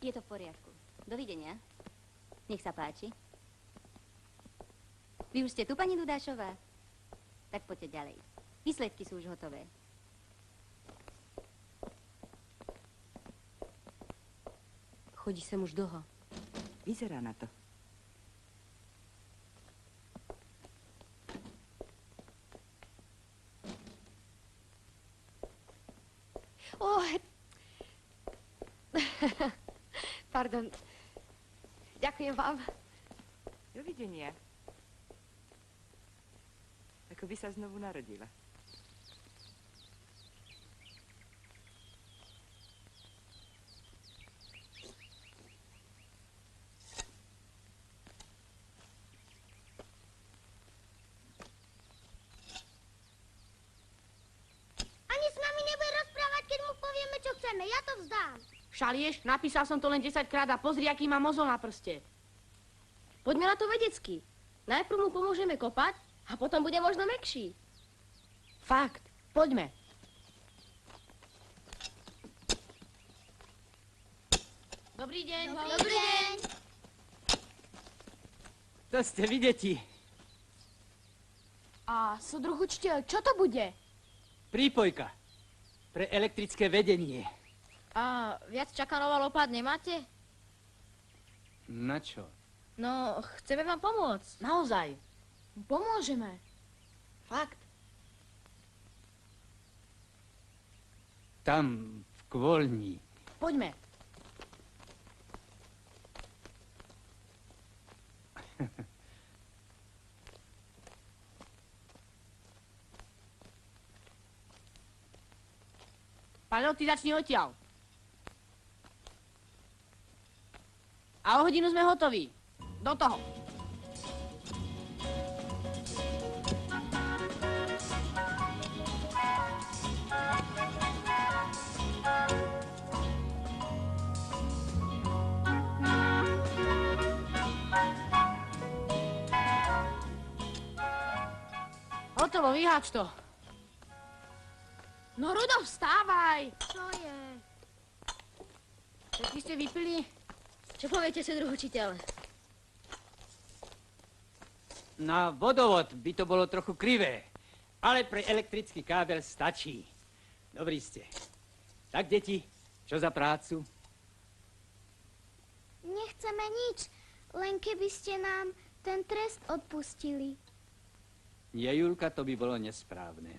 Je to v poriadku. Dovidenia. Nech sa páči. Vy už ste tu, pani Dudášová? Tak poďte ďalej. Výsledky sú už hotové. Chodí sem už dlho. Vyzerá na to. Pardon. Ďakujem vám. Dovidenia. Ako by sa znovu narodila. Ani s nami nebude rozprávať, keď mu povieme, čo chceme. Ja to vzdám. Šalieš? Napísal som to len 10 krát a pozri, aký má mozol na prste. Poďme na to vedecky. Najprv mu pomôžeme kopať a potom bude možno mäkší. Fakt, poďme. Dobrý deň. Dobrý deň. To ste vy, deti. A súdruh učiteľ, čo to bude? Prípojka pre elektrické vedenie. A viac čakanová lopát nemáte? Na čo? No, chceme vám pomôcť. Naozaj. Pomôžeme. Fakt. Tam, v kôlni. Poďme. Paľo, ty začni odtiaľ. A o hodinu sme hotoví. Do toho. Hotovo, vyháč to. No Rudolf, vstávaj! Čo je? Všetky ste vypili? Čo poviete, súdruh učiteľ? Na vodovod by to bolo trochu krivé, ale pre elektrický kábel stačí. Dobrí ste. Tak, deti, čo za prácu? Nechceme nič, len keby ste nám ten trest odpustili. Nie, Julka, to by bolo nesprávne.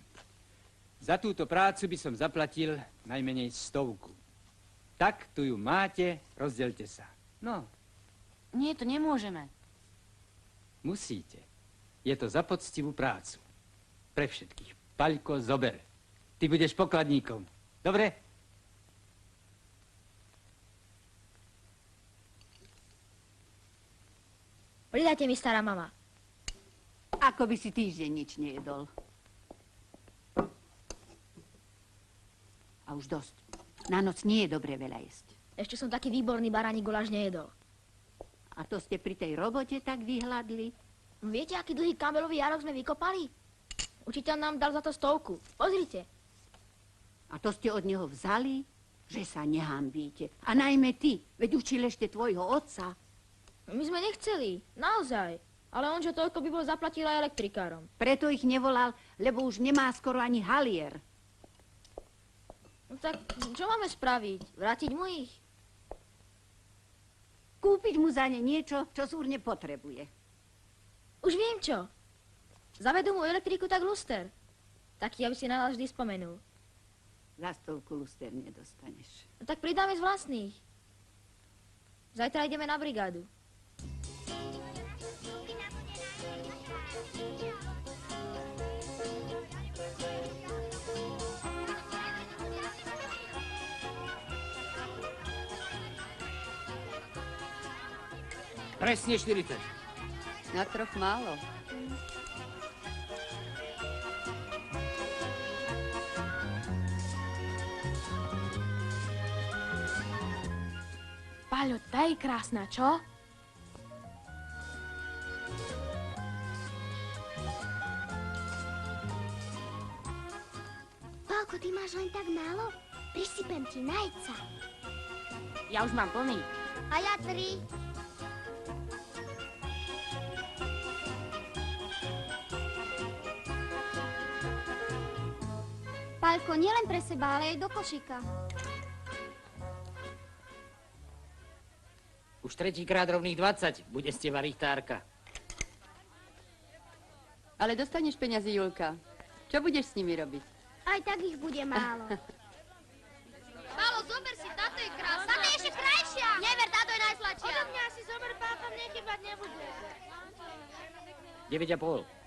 Za túto prácu by som zaplatil najmenej 100. Tak, tu ju máte, rozdelte sa. No. Nie, to nemôžeme. Musíte. Je to za poctivú prácu. Pre všetkých. Paľko, zober. Ty budeš pokladníkom. Dobre? Pridajte mi, stará mama. Ako by si týždeň nič nejedol. A už dosť. Na noc nie je dobre veľa jesť. Ešte som taký výborný baránik guláš nejedol. A to ste pri tej robote tak vyhľadli? Viete, aký dlhý kabelový jarok sme vykopali? Učiteľ nám dal za to 100. Pozrite. A to ste od neho vzali? Že sa nehambíte. A najmä ty, veď učil ešte tvojho otca. My sme nechceli, naozaj. Ale on, že toľko by bol zaplatil aj elektrikárom. Preto ich nevolal, lebo už nemá skoro ani halier. No tak, čo máme spraviť? Vrátiť mu ich? Kúpiť mu za ne niečo, čo súrne potrebuje. Už viem čo. Zavedú mu elektriku tak luster. Taký, aby si na nás vždy spomenul. Za 100 luster nedostaneš. No tak pridáme z vlastných. Zajtra ideme na brigádu. Presne 40. Na troch málo. Paľo, tá je krásna, čo? Pálko, ty máš len tak málo? Prisypem ti, najeď sa. Ja už mám plný. A ja 3. Pálko, nielen pre seba, ale aj do košíka. Už tretíkrát rovných 20. Bude z teba richtárka. Ale dostaneš peniaze, Julka. Čo budeš s nimi robiť? Aj tak ich bude málo. Pálo, zober si, táto je krásna. Táto je ešte krajšia. Never, táto je najsladšia. Odo mňa si zober, pálko, mne chýbať nebude. 9,5.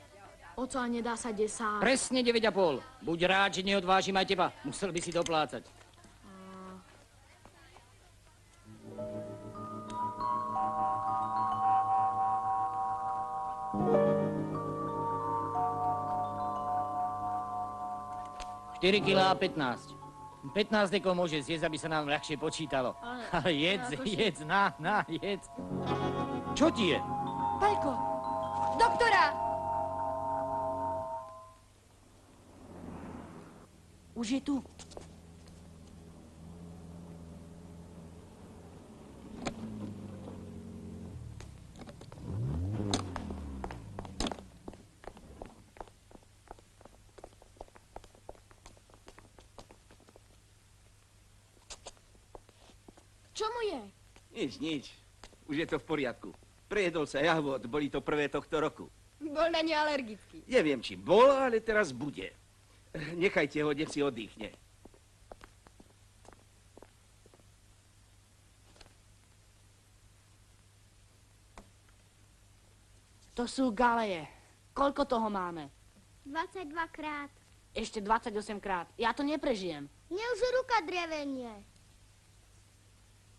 Oco, a nedá sa 10. Presne 9,5. Buď rád, že neodvážim aj teba. Musel by si doplácať. Štyri kilá a 15. 15 dekov môže zjesť, aby sa nám ľahšie počítalo. Ale jedz, jedz. Čo ti je? Paľko! Doktora! Už je tu. Čo mu je? Nič. Už je to v poriadku. Prejedol sa jahôd, boli to prvé tohto roku. Bol na ne alergický. Neviem, či bol, ale teraz bude. Nechajte ho, nech si oddychne. To sú galeje. Koľko toho máme? 22 krát. Ešte 28 krát. Ja to neprežijem. Mne už ruka drevenie.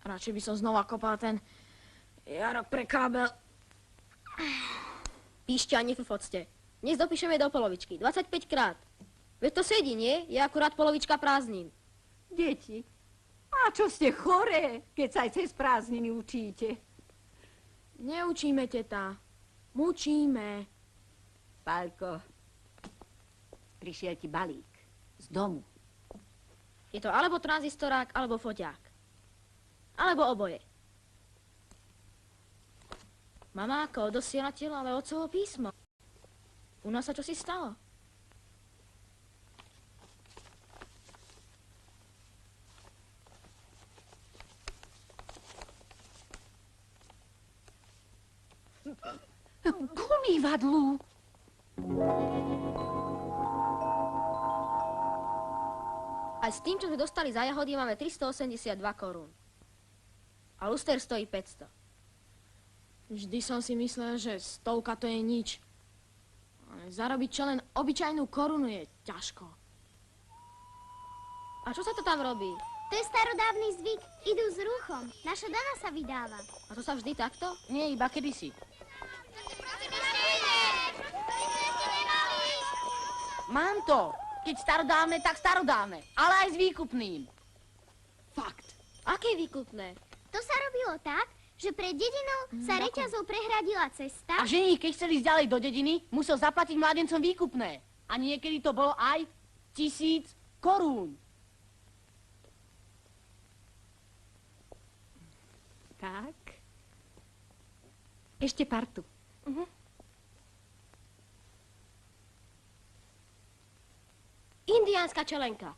Radšej by som znova kopal ten jarok pre kábel. Píšte a nefufocte. Dnes dopíšeme do polovičky. 25 krát. Veď to sedí, nie? Je akurát polovička prázdnin. Deti, a čo ste choré, keď sa aj cez prázdniny učíte? Neučíme, teta. Mučíme. Paľko, prišiel ti balík z domu. Je to alebo tranzistorák, alebo foťák. Alebo oboje. Mamáko, odosielateľ, ale otcovo písmo. U nás sa čosi stalo. K umývadlu. Aj s tým, čo sme dostali za jahody, máme 382 korún. A luster stojí 500. Vždy som si myslel, že 100 to je nič. Ale zarobiť čo len obyčajnú korunu je ťažko. A čo sa to tam robí? To je starodávny zvyk. Idú s rúchom. Naša Dana sa vydáva. A to sa vždy takto? Nie, iba kedysi. Mám to. Keď starodávne, tak starodávne. Ale aj s výkupným. Fakt. Aké výkupné? To sa robilo tak, že pred dedinou sa reťazou prehradila cesta. A ženích, keď chceli ísť ďalej do dediny, musel zaplatiť mládencom výkupné. A niekedy to bolo aj 1000 korún. Tak. Ešte partu. Indiánska čelenka.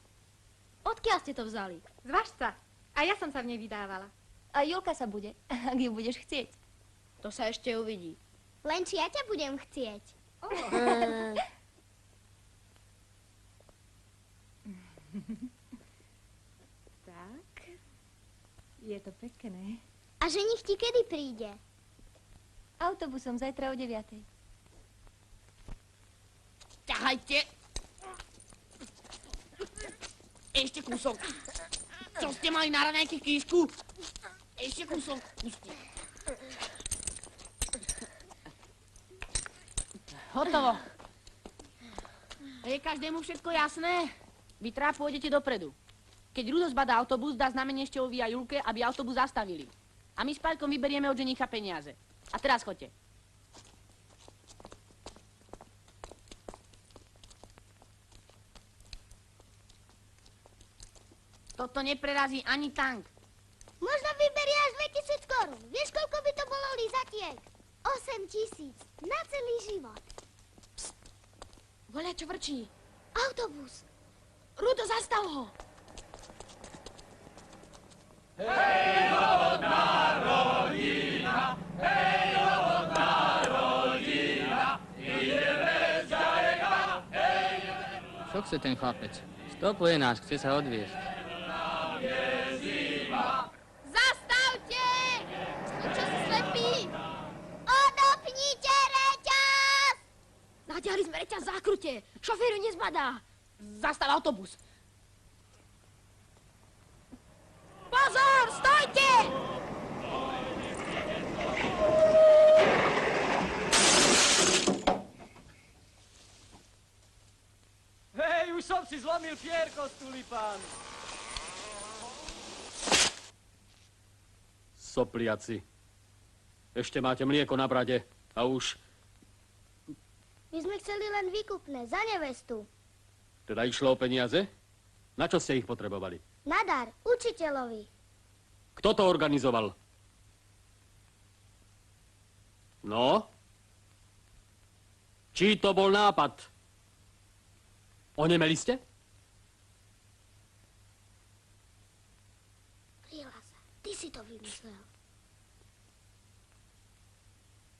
Odkiaľ ste to vzali? Z Vašca. A ja som sa v nej vydávala. A Julka sa bude, ak ju budeš chcieť. To sa ešte uvidí. Len či ja ťa budem chcieť. Tak. Je to pekné. A ženich ti kedy príde? Autobusom zajtra o 9. Ťahajte. Ešte kúsok. Čo ste mali na raňajky v kýšku? Ešte kúsok. Pusti. Hotovo. Je každému všetko jasné? Vy trá pôjdete dopredu. Keď Rudo zbadá autobus, dá znamenie Števový a Julke, aby autobus zastavili. A my s Paľkom vyberieme od ženicha peniaze. A teraz choďte. Toto neprerazí ani tank. Možno vyberie až 2000 korún. Vieš, koľko by to bolo lízatiek? 8000. Na celý život. Voľa, čo vrčí. Autobus. Rudo, zastav ho. Hej, rodná rodina, ideme z ďaleka, hej. Čo chce ten chlapec? Stopuje nás, chce sa odviesť. Zastavte! Čo si slepí? Odopnite reťaz! Natiahli sme reťaz v zákrute. Šofér ju nezbadá. Zastav autobus. Pozor, stojte! Hej, už som si zlomil pierko z tulipánu. Sopliaci. Ešte máte mlieko na brade a už... My sme chceli len výkupné za nevestu. Teda išlo o peniaze? Na čo ste ich potrebovali? Na dar učiteľovi. Kto to organizoval? No? Čí to bol nápad? Onemeli ste? Prihlasa, ty si to vymyslel.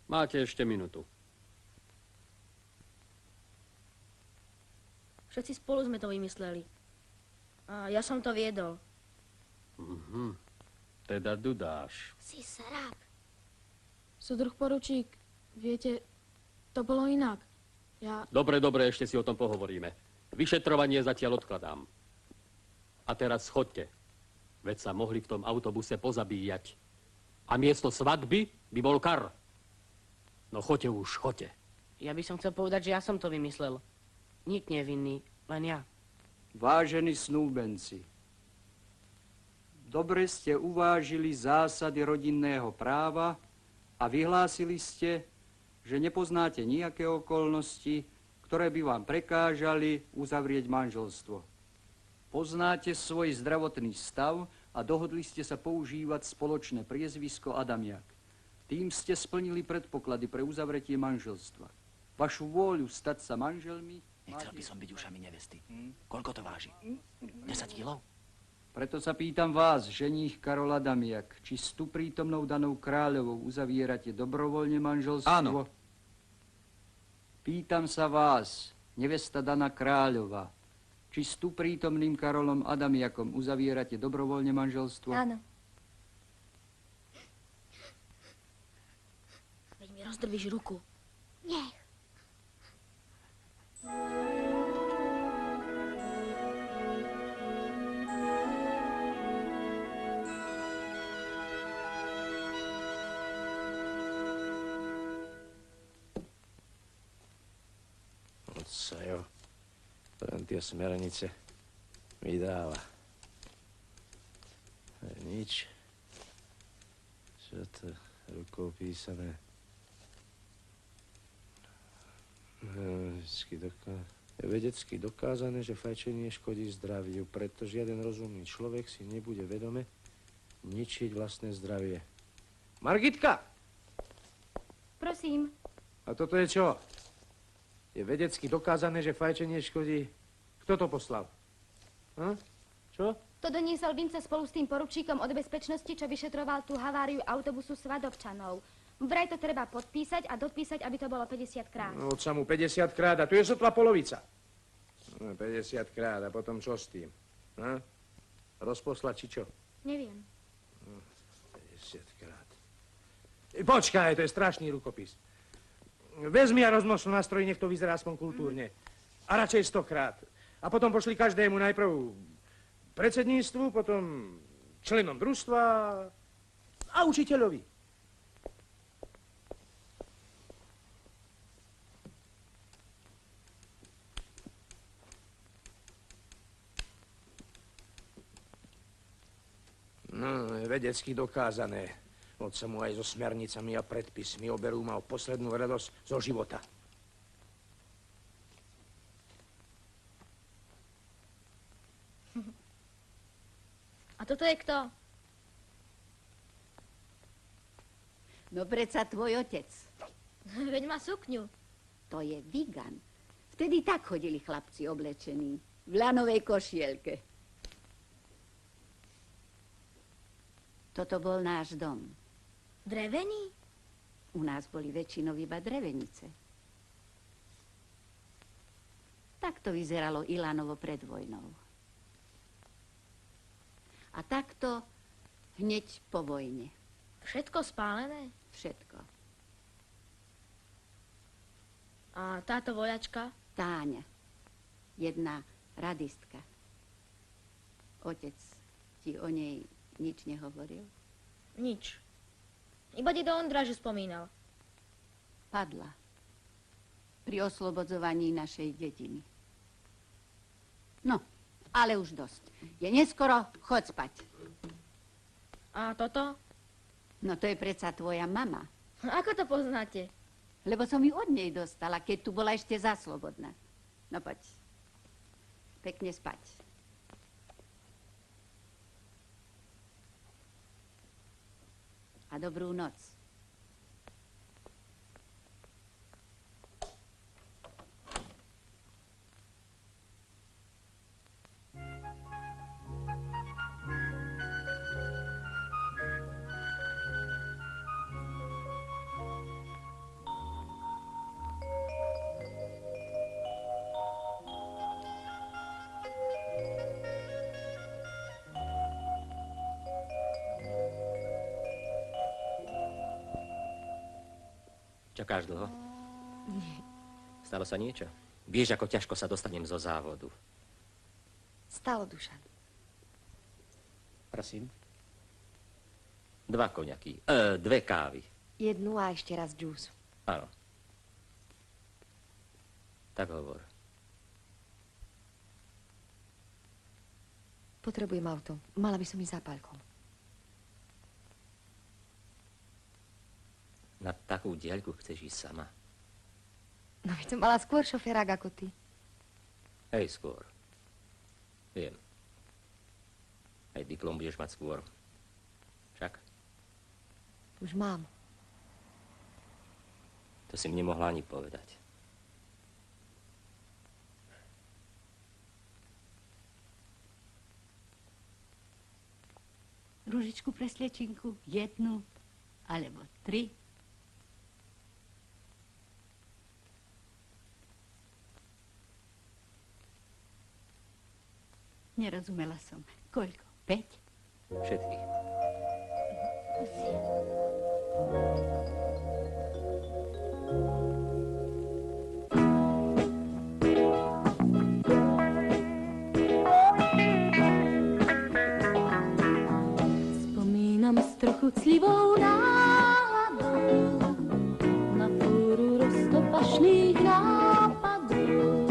Máte ešte minútu. Všetci spolu sme to vymysleli. A ja som to viedol. Teda dudáš. Si srab. Súdruh poručík, viete, to bolo inak. Dobre, ešte si o tom pohovoríme. Vyšetrovanie zatiaľ odkladám. A teraz chodte. Veď sa mohli v tom autobuse pozabíjať. A miesto svadby by bol kar. No choďte už, choďte. Ja by som chcel povedať, že ja som to vymyslel. Nik nie je vinný, len ja. Vážení snúbenci, dobre ste uvážili zásady rodinného práva a vyhlásili ste, že nepoznáte nejaké okolnosti, ktoré by vám prekážali uzavrieť manželstvo. Poznáte svoj zdravotný stav a dohodli ste sa používať spoločné priezvisko Adamiak. Tým ste splnili predpoklady pre uzavretie manželstva. Vašu vôľu stať sa manželmi... Nechcel by som byť ušami nevesty. Koľko to váži? 10 kilov? Preto sa pýtam vás, ženích Karol Adamiak, či s tu prítomnou Danou Kráľovou uzavierate dobrovoľne manželstvo? Áno. Pýtam sa vás, nevesta Dana Kráľová, či s tu prítomným Karolom Adamiakom uzavierate dobrovoľne manželstvo? Áno. Rozdrvíš ruku. Nech. Otca, jo. Len tie smernice vydáva. Nič. Čo to rukou písané? Je vedecky dokázané, že fajčenie škodí zdraviu, preto žiaden rozumný človek si nebude vedome ničiť vlastné zdravie. Margitka! Prosím. A toto je čo? Je vedecky dokázané, že fajčenie škodí. Kto to poslal? Čo? To doniesol Vince spolu s tým poručíkom od bezpečnosti, čo vyšetroval tú haváriu autobusu Svadobčanov. Vraj to treba podpísať a dopísať, aby to bolo 50 krát. No, od samu 50 krát a tu je sotva polovica. No, 50 krát a potom čo s tým? Rozposlať či čo? Neviem. 50 krát. Počkaj, to je strašný rukopis. Vezmi a rozmnož nástroj, nech to vyzerá aspoň kultúrne. A radšej 100 krát. A potom pošli každému najprv predsedníctvu, potom členom družstva a učiteľovi. No, je vedecky dokázané. Otca mu aj so smernicami a predpismi oberú ma o poslednú radosť zo života. A toto je kto? No predsa tvoj otec. Veď má sukňu. To je Vigan. Vtedy tak chodili chlapci oblečení. V lanovej košielke. Toto bol náš dom. Drevený? U nás boli väčšinou iba drevenice. Tak to vyzeralo Ilanovo pred vojnou. A takto hneď po vojne. Všetko spálené? Všetko. A táto vojačka? Táňa. Jedna radistka. Otec ti o nej nič nehovoril? Nič. Iba dedo Ondrážu spomínal. Padla. Pri oslobodzovaní našej dediny. No, ale už dosť. Je neskoro, choď spať. A toto? No to je predsa tvoja mama. Ako to poznáte? Lebo som ju od nej dostala, keď tu bola ešte zaslobodná. No poď. Pekne spať. A dobrú noc. Čakáš dlho? Nie. Stalo sa niečo? Vieš, ako ťažko sa dostanem zo závodu. Stalo, Dušan. Prosím? 2 koňaky. 2 kávy. 1 a ešte raz džús. Áno. Tak hovor. Potrebujem auto. Mala by som ísť za Pálkom. Na takú diaľku chceš ísť sama? No veď som mala skôr šoférák ako ty. Hej, skôr. Viem. Aj diplom budeš mať skôr. Však? Už mám. To si mi nemohla ani povedať. Ružičku pre sliečinku, 1 alebo 3. Nerozumela som. Koľko? 5? Všetkých. náladou na fúru roztopašných nápadů.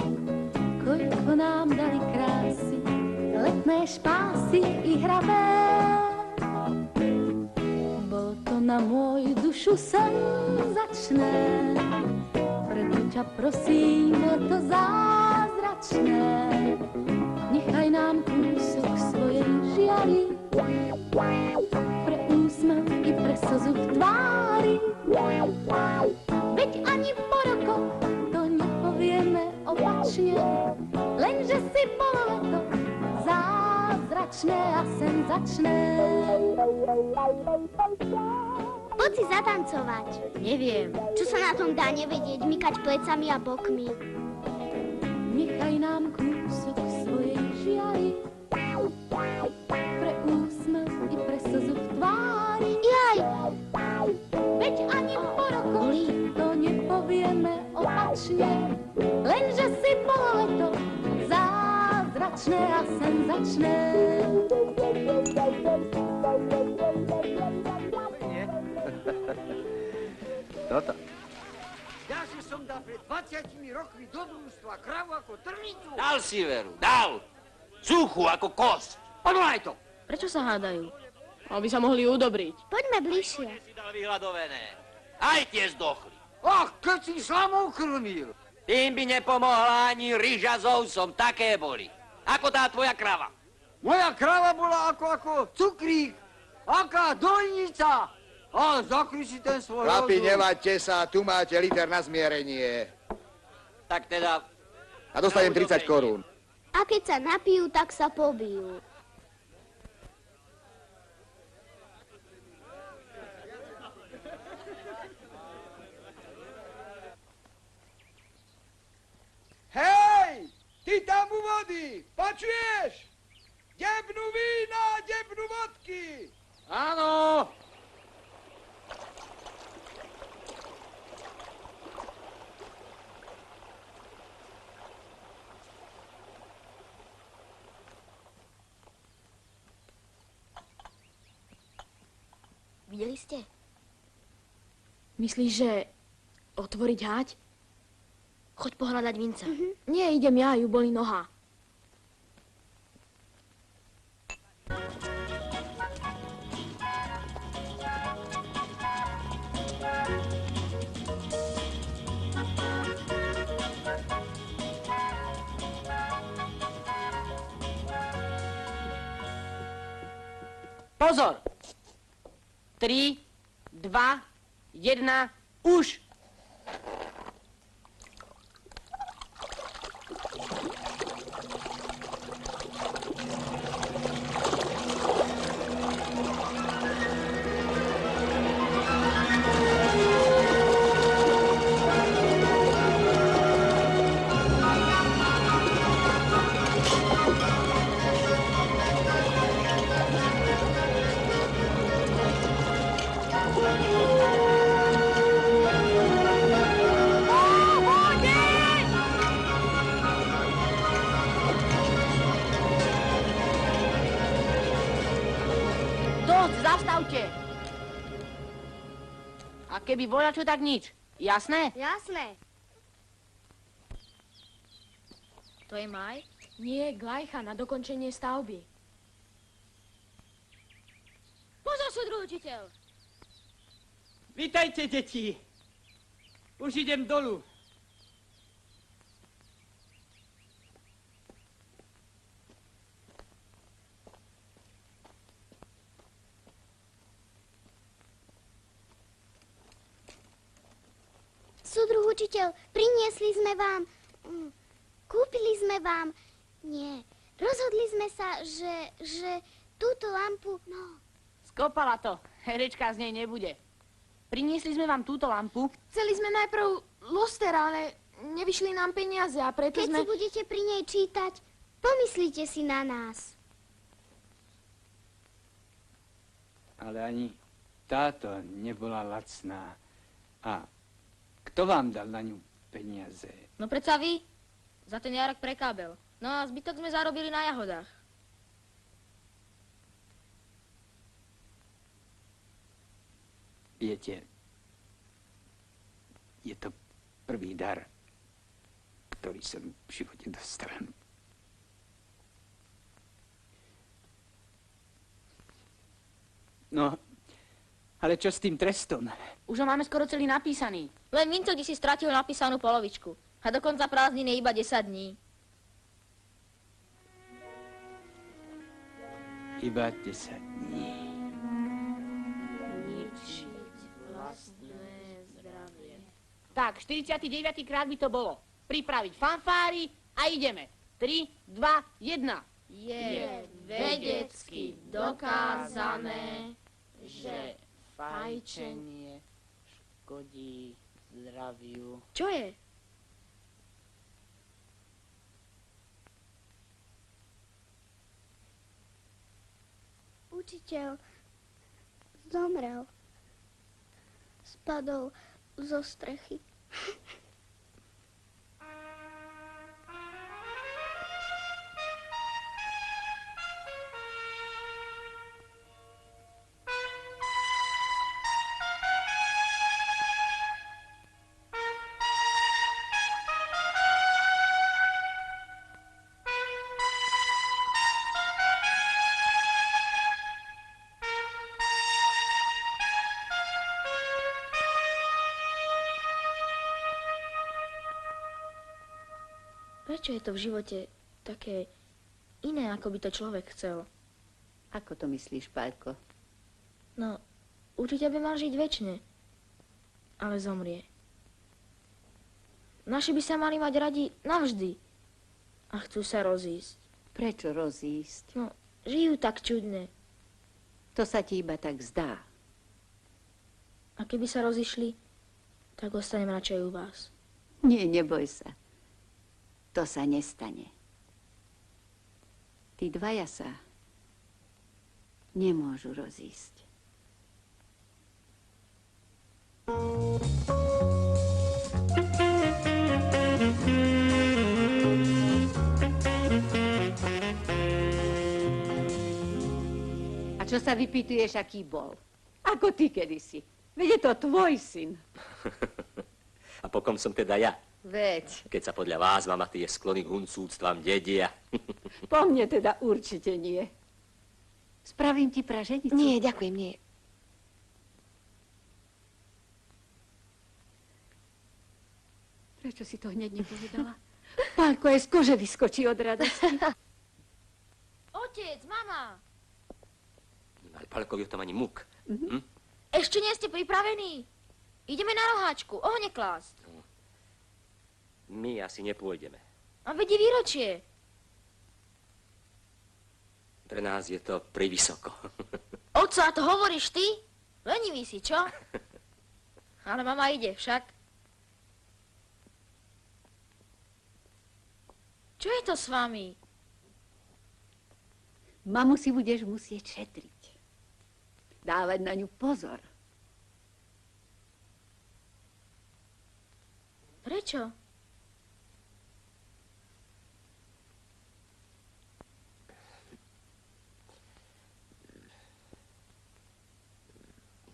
Koľko nám dali krásy, letné špásy i hravé. Bolo to na moju dušu senzačné, preto ťa prosím, je to zázračné. Nechaj nám kúsok svojej žiary, pre úsmev i pre slzu v tvári. Veď ani po rokoch to nepovieme opačne, lenže si bolo leto zázračné a senzačné. Poď si zatancovať. Neviem. Čo sa na tom dá nevedieť, mykať plecami a bokmi? Nechaj nám kúsok svojej žiary, pre úsmev i pre slzu v tvári. Jaj! Veď ani po rokoch to nepovieme opačne, lenže si bolo leto zázračné a senzačné. Toto. Ja si som dal pred 20 rokmi do družstva kravu ako trnicu. Dal si veru, dal. Suchú ako kost. Odvolaj to. Prečo sa hádajú? Aby sa mohli udobriť. Poďme bližšie. Si dal vyhľadovené. Aj tie zdochli. Ach, keď si slamou krmil. Tým by nepomohla ani ryža s ousom, také boli. Ako tá tvoja krava. Moja krava bola ako cukrík. Aká dojnica. Ale zakry si ten svoj Chlapi, rozum. nevaďte sa, tu máte liter na zmierenie. Tak teda... A dostanem 30 korún. A keď sa napijú, tak sa pobijú. Hej! Ty tam u vody! Počuješ? Debnú vína, debnú vodky! Áno! Videli ste? Myslíš, že otvoriť háť? Choď pohľadať Vinca. Nie, idem ja, ju boli noha. Pozor! 3, 2, 1, už! Zastavte! A keby voľačo, tak nič. Jasné? Jasné. To je Maj? Nie, Glajcha na dokončenie stavby. Pozor, súdruh učiteľ! Vítajte, deti. Už idem dolu. Súdruh učiteľ, priniesli sme vám, kúpili sme vám, nie, rozhodli sme sa, že túto lampu, no. Skopala to. Herečka z nej nebude. Priniesli sme vám túto lampu. Chceli sme najprv luster, ale nevyšli nám peniaze a preto Keď si budete pri nej čítať, pomyslíte si na nás. Ale ani táto nebola lacná. A kto vám dal na ňu peniaze? No predsa vy. Za ten jarak pre kábel. No a zbytok sme zarobili na jahodách. Viete, je to prvý dar, ktorý som v živote dostal. No, ale čo s tým trestom? Už ho máme skoro celý napísaný. Len Vinco, kde si stratil napísanú polovičku. A dokonca prázdnin je iba 10 dní. Iba 10 dní. Ničiť vlastné zdravie. Tak, 49. krát by to bolo. Pripraviť fanfári a ideme. 3, 2, 1. Je vedecky dokázané, že fajčenie škodí zdraviu. Čo je? Učiteľ zomrel. Spadol zo strechy. Prečo je to v živote také iné, ako by to človek chcel? Ako to myslíš, Pálko? No, určite by mal žiť večne, ale zomrie. Naši by sa mali mať radi navždy a chcú sa rozísť. Prečo rozísť? No, žijú tak čudne. To sa ti iba tak zdá. A keby sa rozišli, tak ostanem radšej u vás. Nie, neboj sa. To sa nestane. Tí dvaja sa nemôžu rozísť. A čo sa vypýtuješ, aký bol? Ako ty kedysi. Veď je to tvoj syn. A po kom som teda ja? Veď. Keď sa podľa vás, mama, tie sklony k huncúctvam dedia. Po mne teda určite nie. Spravím ti praženicu? Nie, ďakujem, nie. Prečo si to hneď nepovedala? Pálko aj z kože vyskočí od radosti. Otec, mama! Ale Palkovi o tom ani muk. Ešte nie ste pripravení? Ideme na roháčku, ohne klásť. My asi nepôjdeme. A veď je výročie. Pre nás je to privysoko. Oco, a to hovoríš ty? Lenivý si, čo? Ale mama ide však. Čo je to s vami? Mamu si budeš musieť šetriť. Dávať na ňu pozor. Prečo?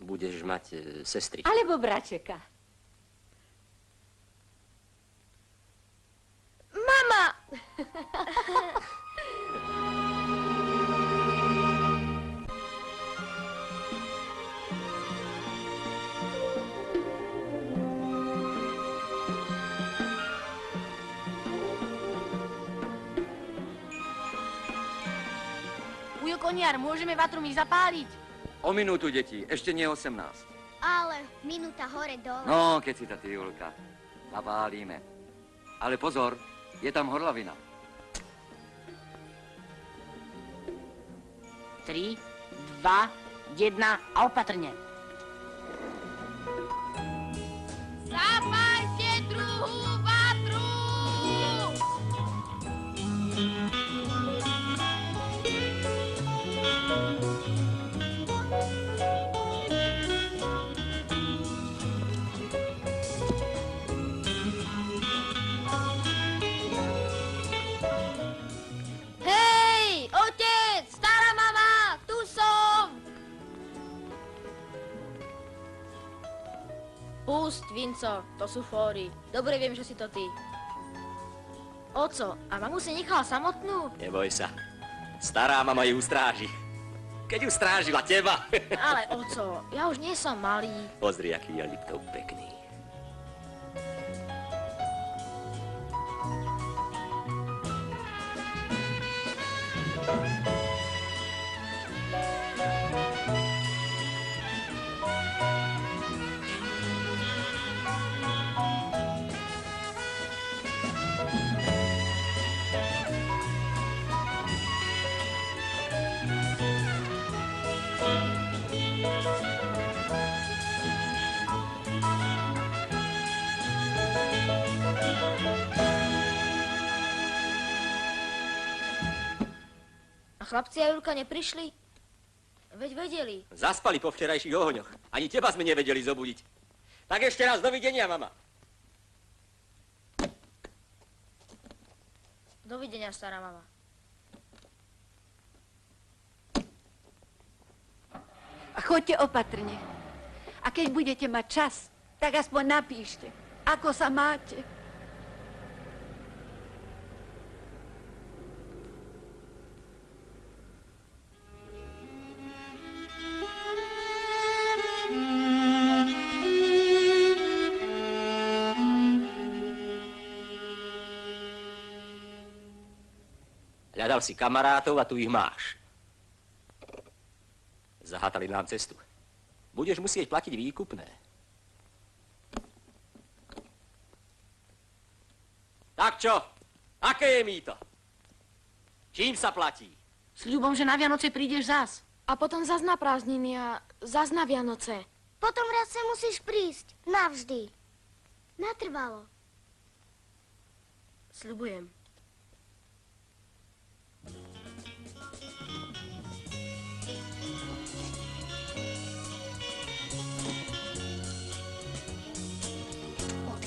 Budeš mať sestry. Alebo bračeka. Mama! Ujo Koniar, môžeme vatrumy zapáliť? O minútu, deti, ešte nie 18. Ale minúta hore dole. No, keď si tá ty, Julka. Zapálíme. Ale pozor, je tam horlavina. 3, 2, 1 a opatrne. Zapáľte druhú vatru! Hej, otec, stará mama, tu som! Pust, Vinco, to sú fóry. Dobre viem, že si to ty. Oco, a mamu si nechala samotnú? Neboj sa. Stará mama ju stráži. Keď ju strážila teba. Ale oco, ja už nie som malý. Pozri, aký je Liptov pekný. Chlapci a Julka neprišli? Veď vedeli. Zaspali po včerajších ohňoch. Ani teba sme nevedeli zobudiť. Tak ešte raz dovidenia, mama. Dovidenia, stará mama. A choďte opatrne. A keď budete mať čas, tak aspoň napíšte, ako sa máte. Hľadal si kamarátov a tu ich máš. Zahátali nám cestu. Budeš musieť platiť výkupné. Tak čo? Aké je mýto? Čím sa platí? Sľubom, že na Vianoce prídeš zas. A potom zas na prázdniny a zas na Vianoce. Potom raz sa musíš prísť. Navždy. Natrvalo. Sľubujem.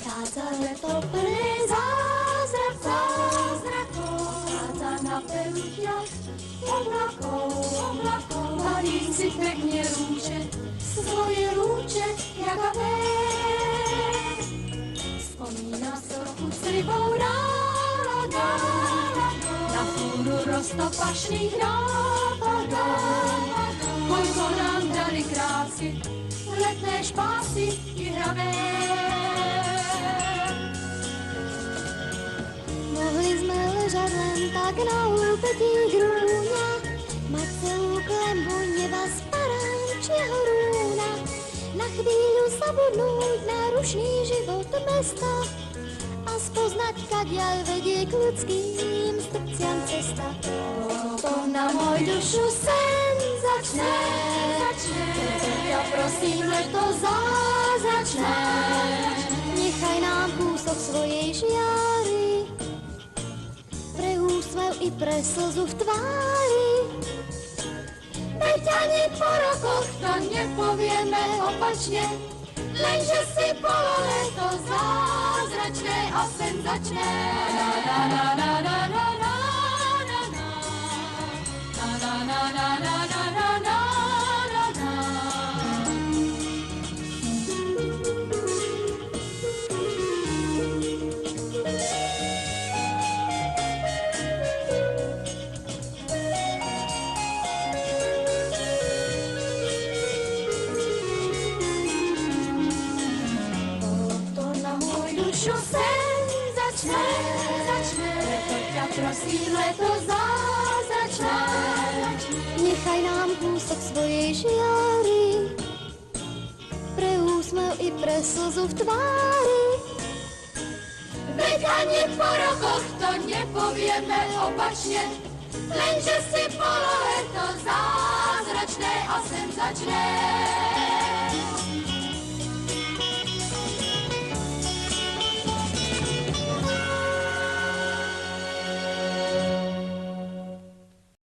Chádza leto plné zázrakov, chádza na peruťach oblakov, hladí si pekne rúče, svoje rúče, jagavé. Spomína s trochu crivou nálada, na fúru roztopašných nápadov. Koľko nám dali krásy, letné špásy i hravé. Mohli sme ležať len tak na úpetí grúňa, mať celú klembu neba z parančieho rúna, na chvíľu zabudnúť na rušný život mesta a spoznať, kadiaľ vedie k ľudským srdciam cesta. Potom na môj dušu sen začne, ja prosím, leto zázračné. Nechaj nám kúsok svojej žiary, pre úsmev i pre slzu v tvári. Veď ani po rokoch to nepovieme opačne, lenže si bolo leto zázračné a senzačné. Dušu senzačné, leto ťa prosím, leto zázračné. Nechaj nám kúsok svojej žiary, pre úsmev i pre slzu v tvári. Veď ani po rokoch to nepovieme opačne, lenže si bolo leto zázračné a senzačné.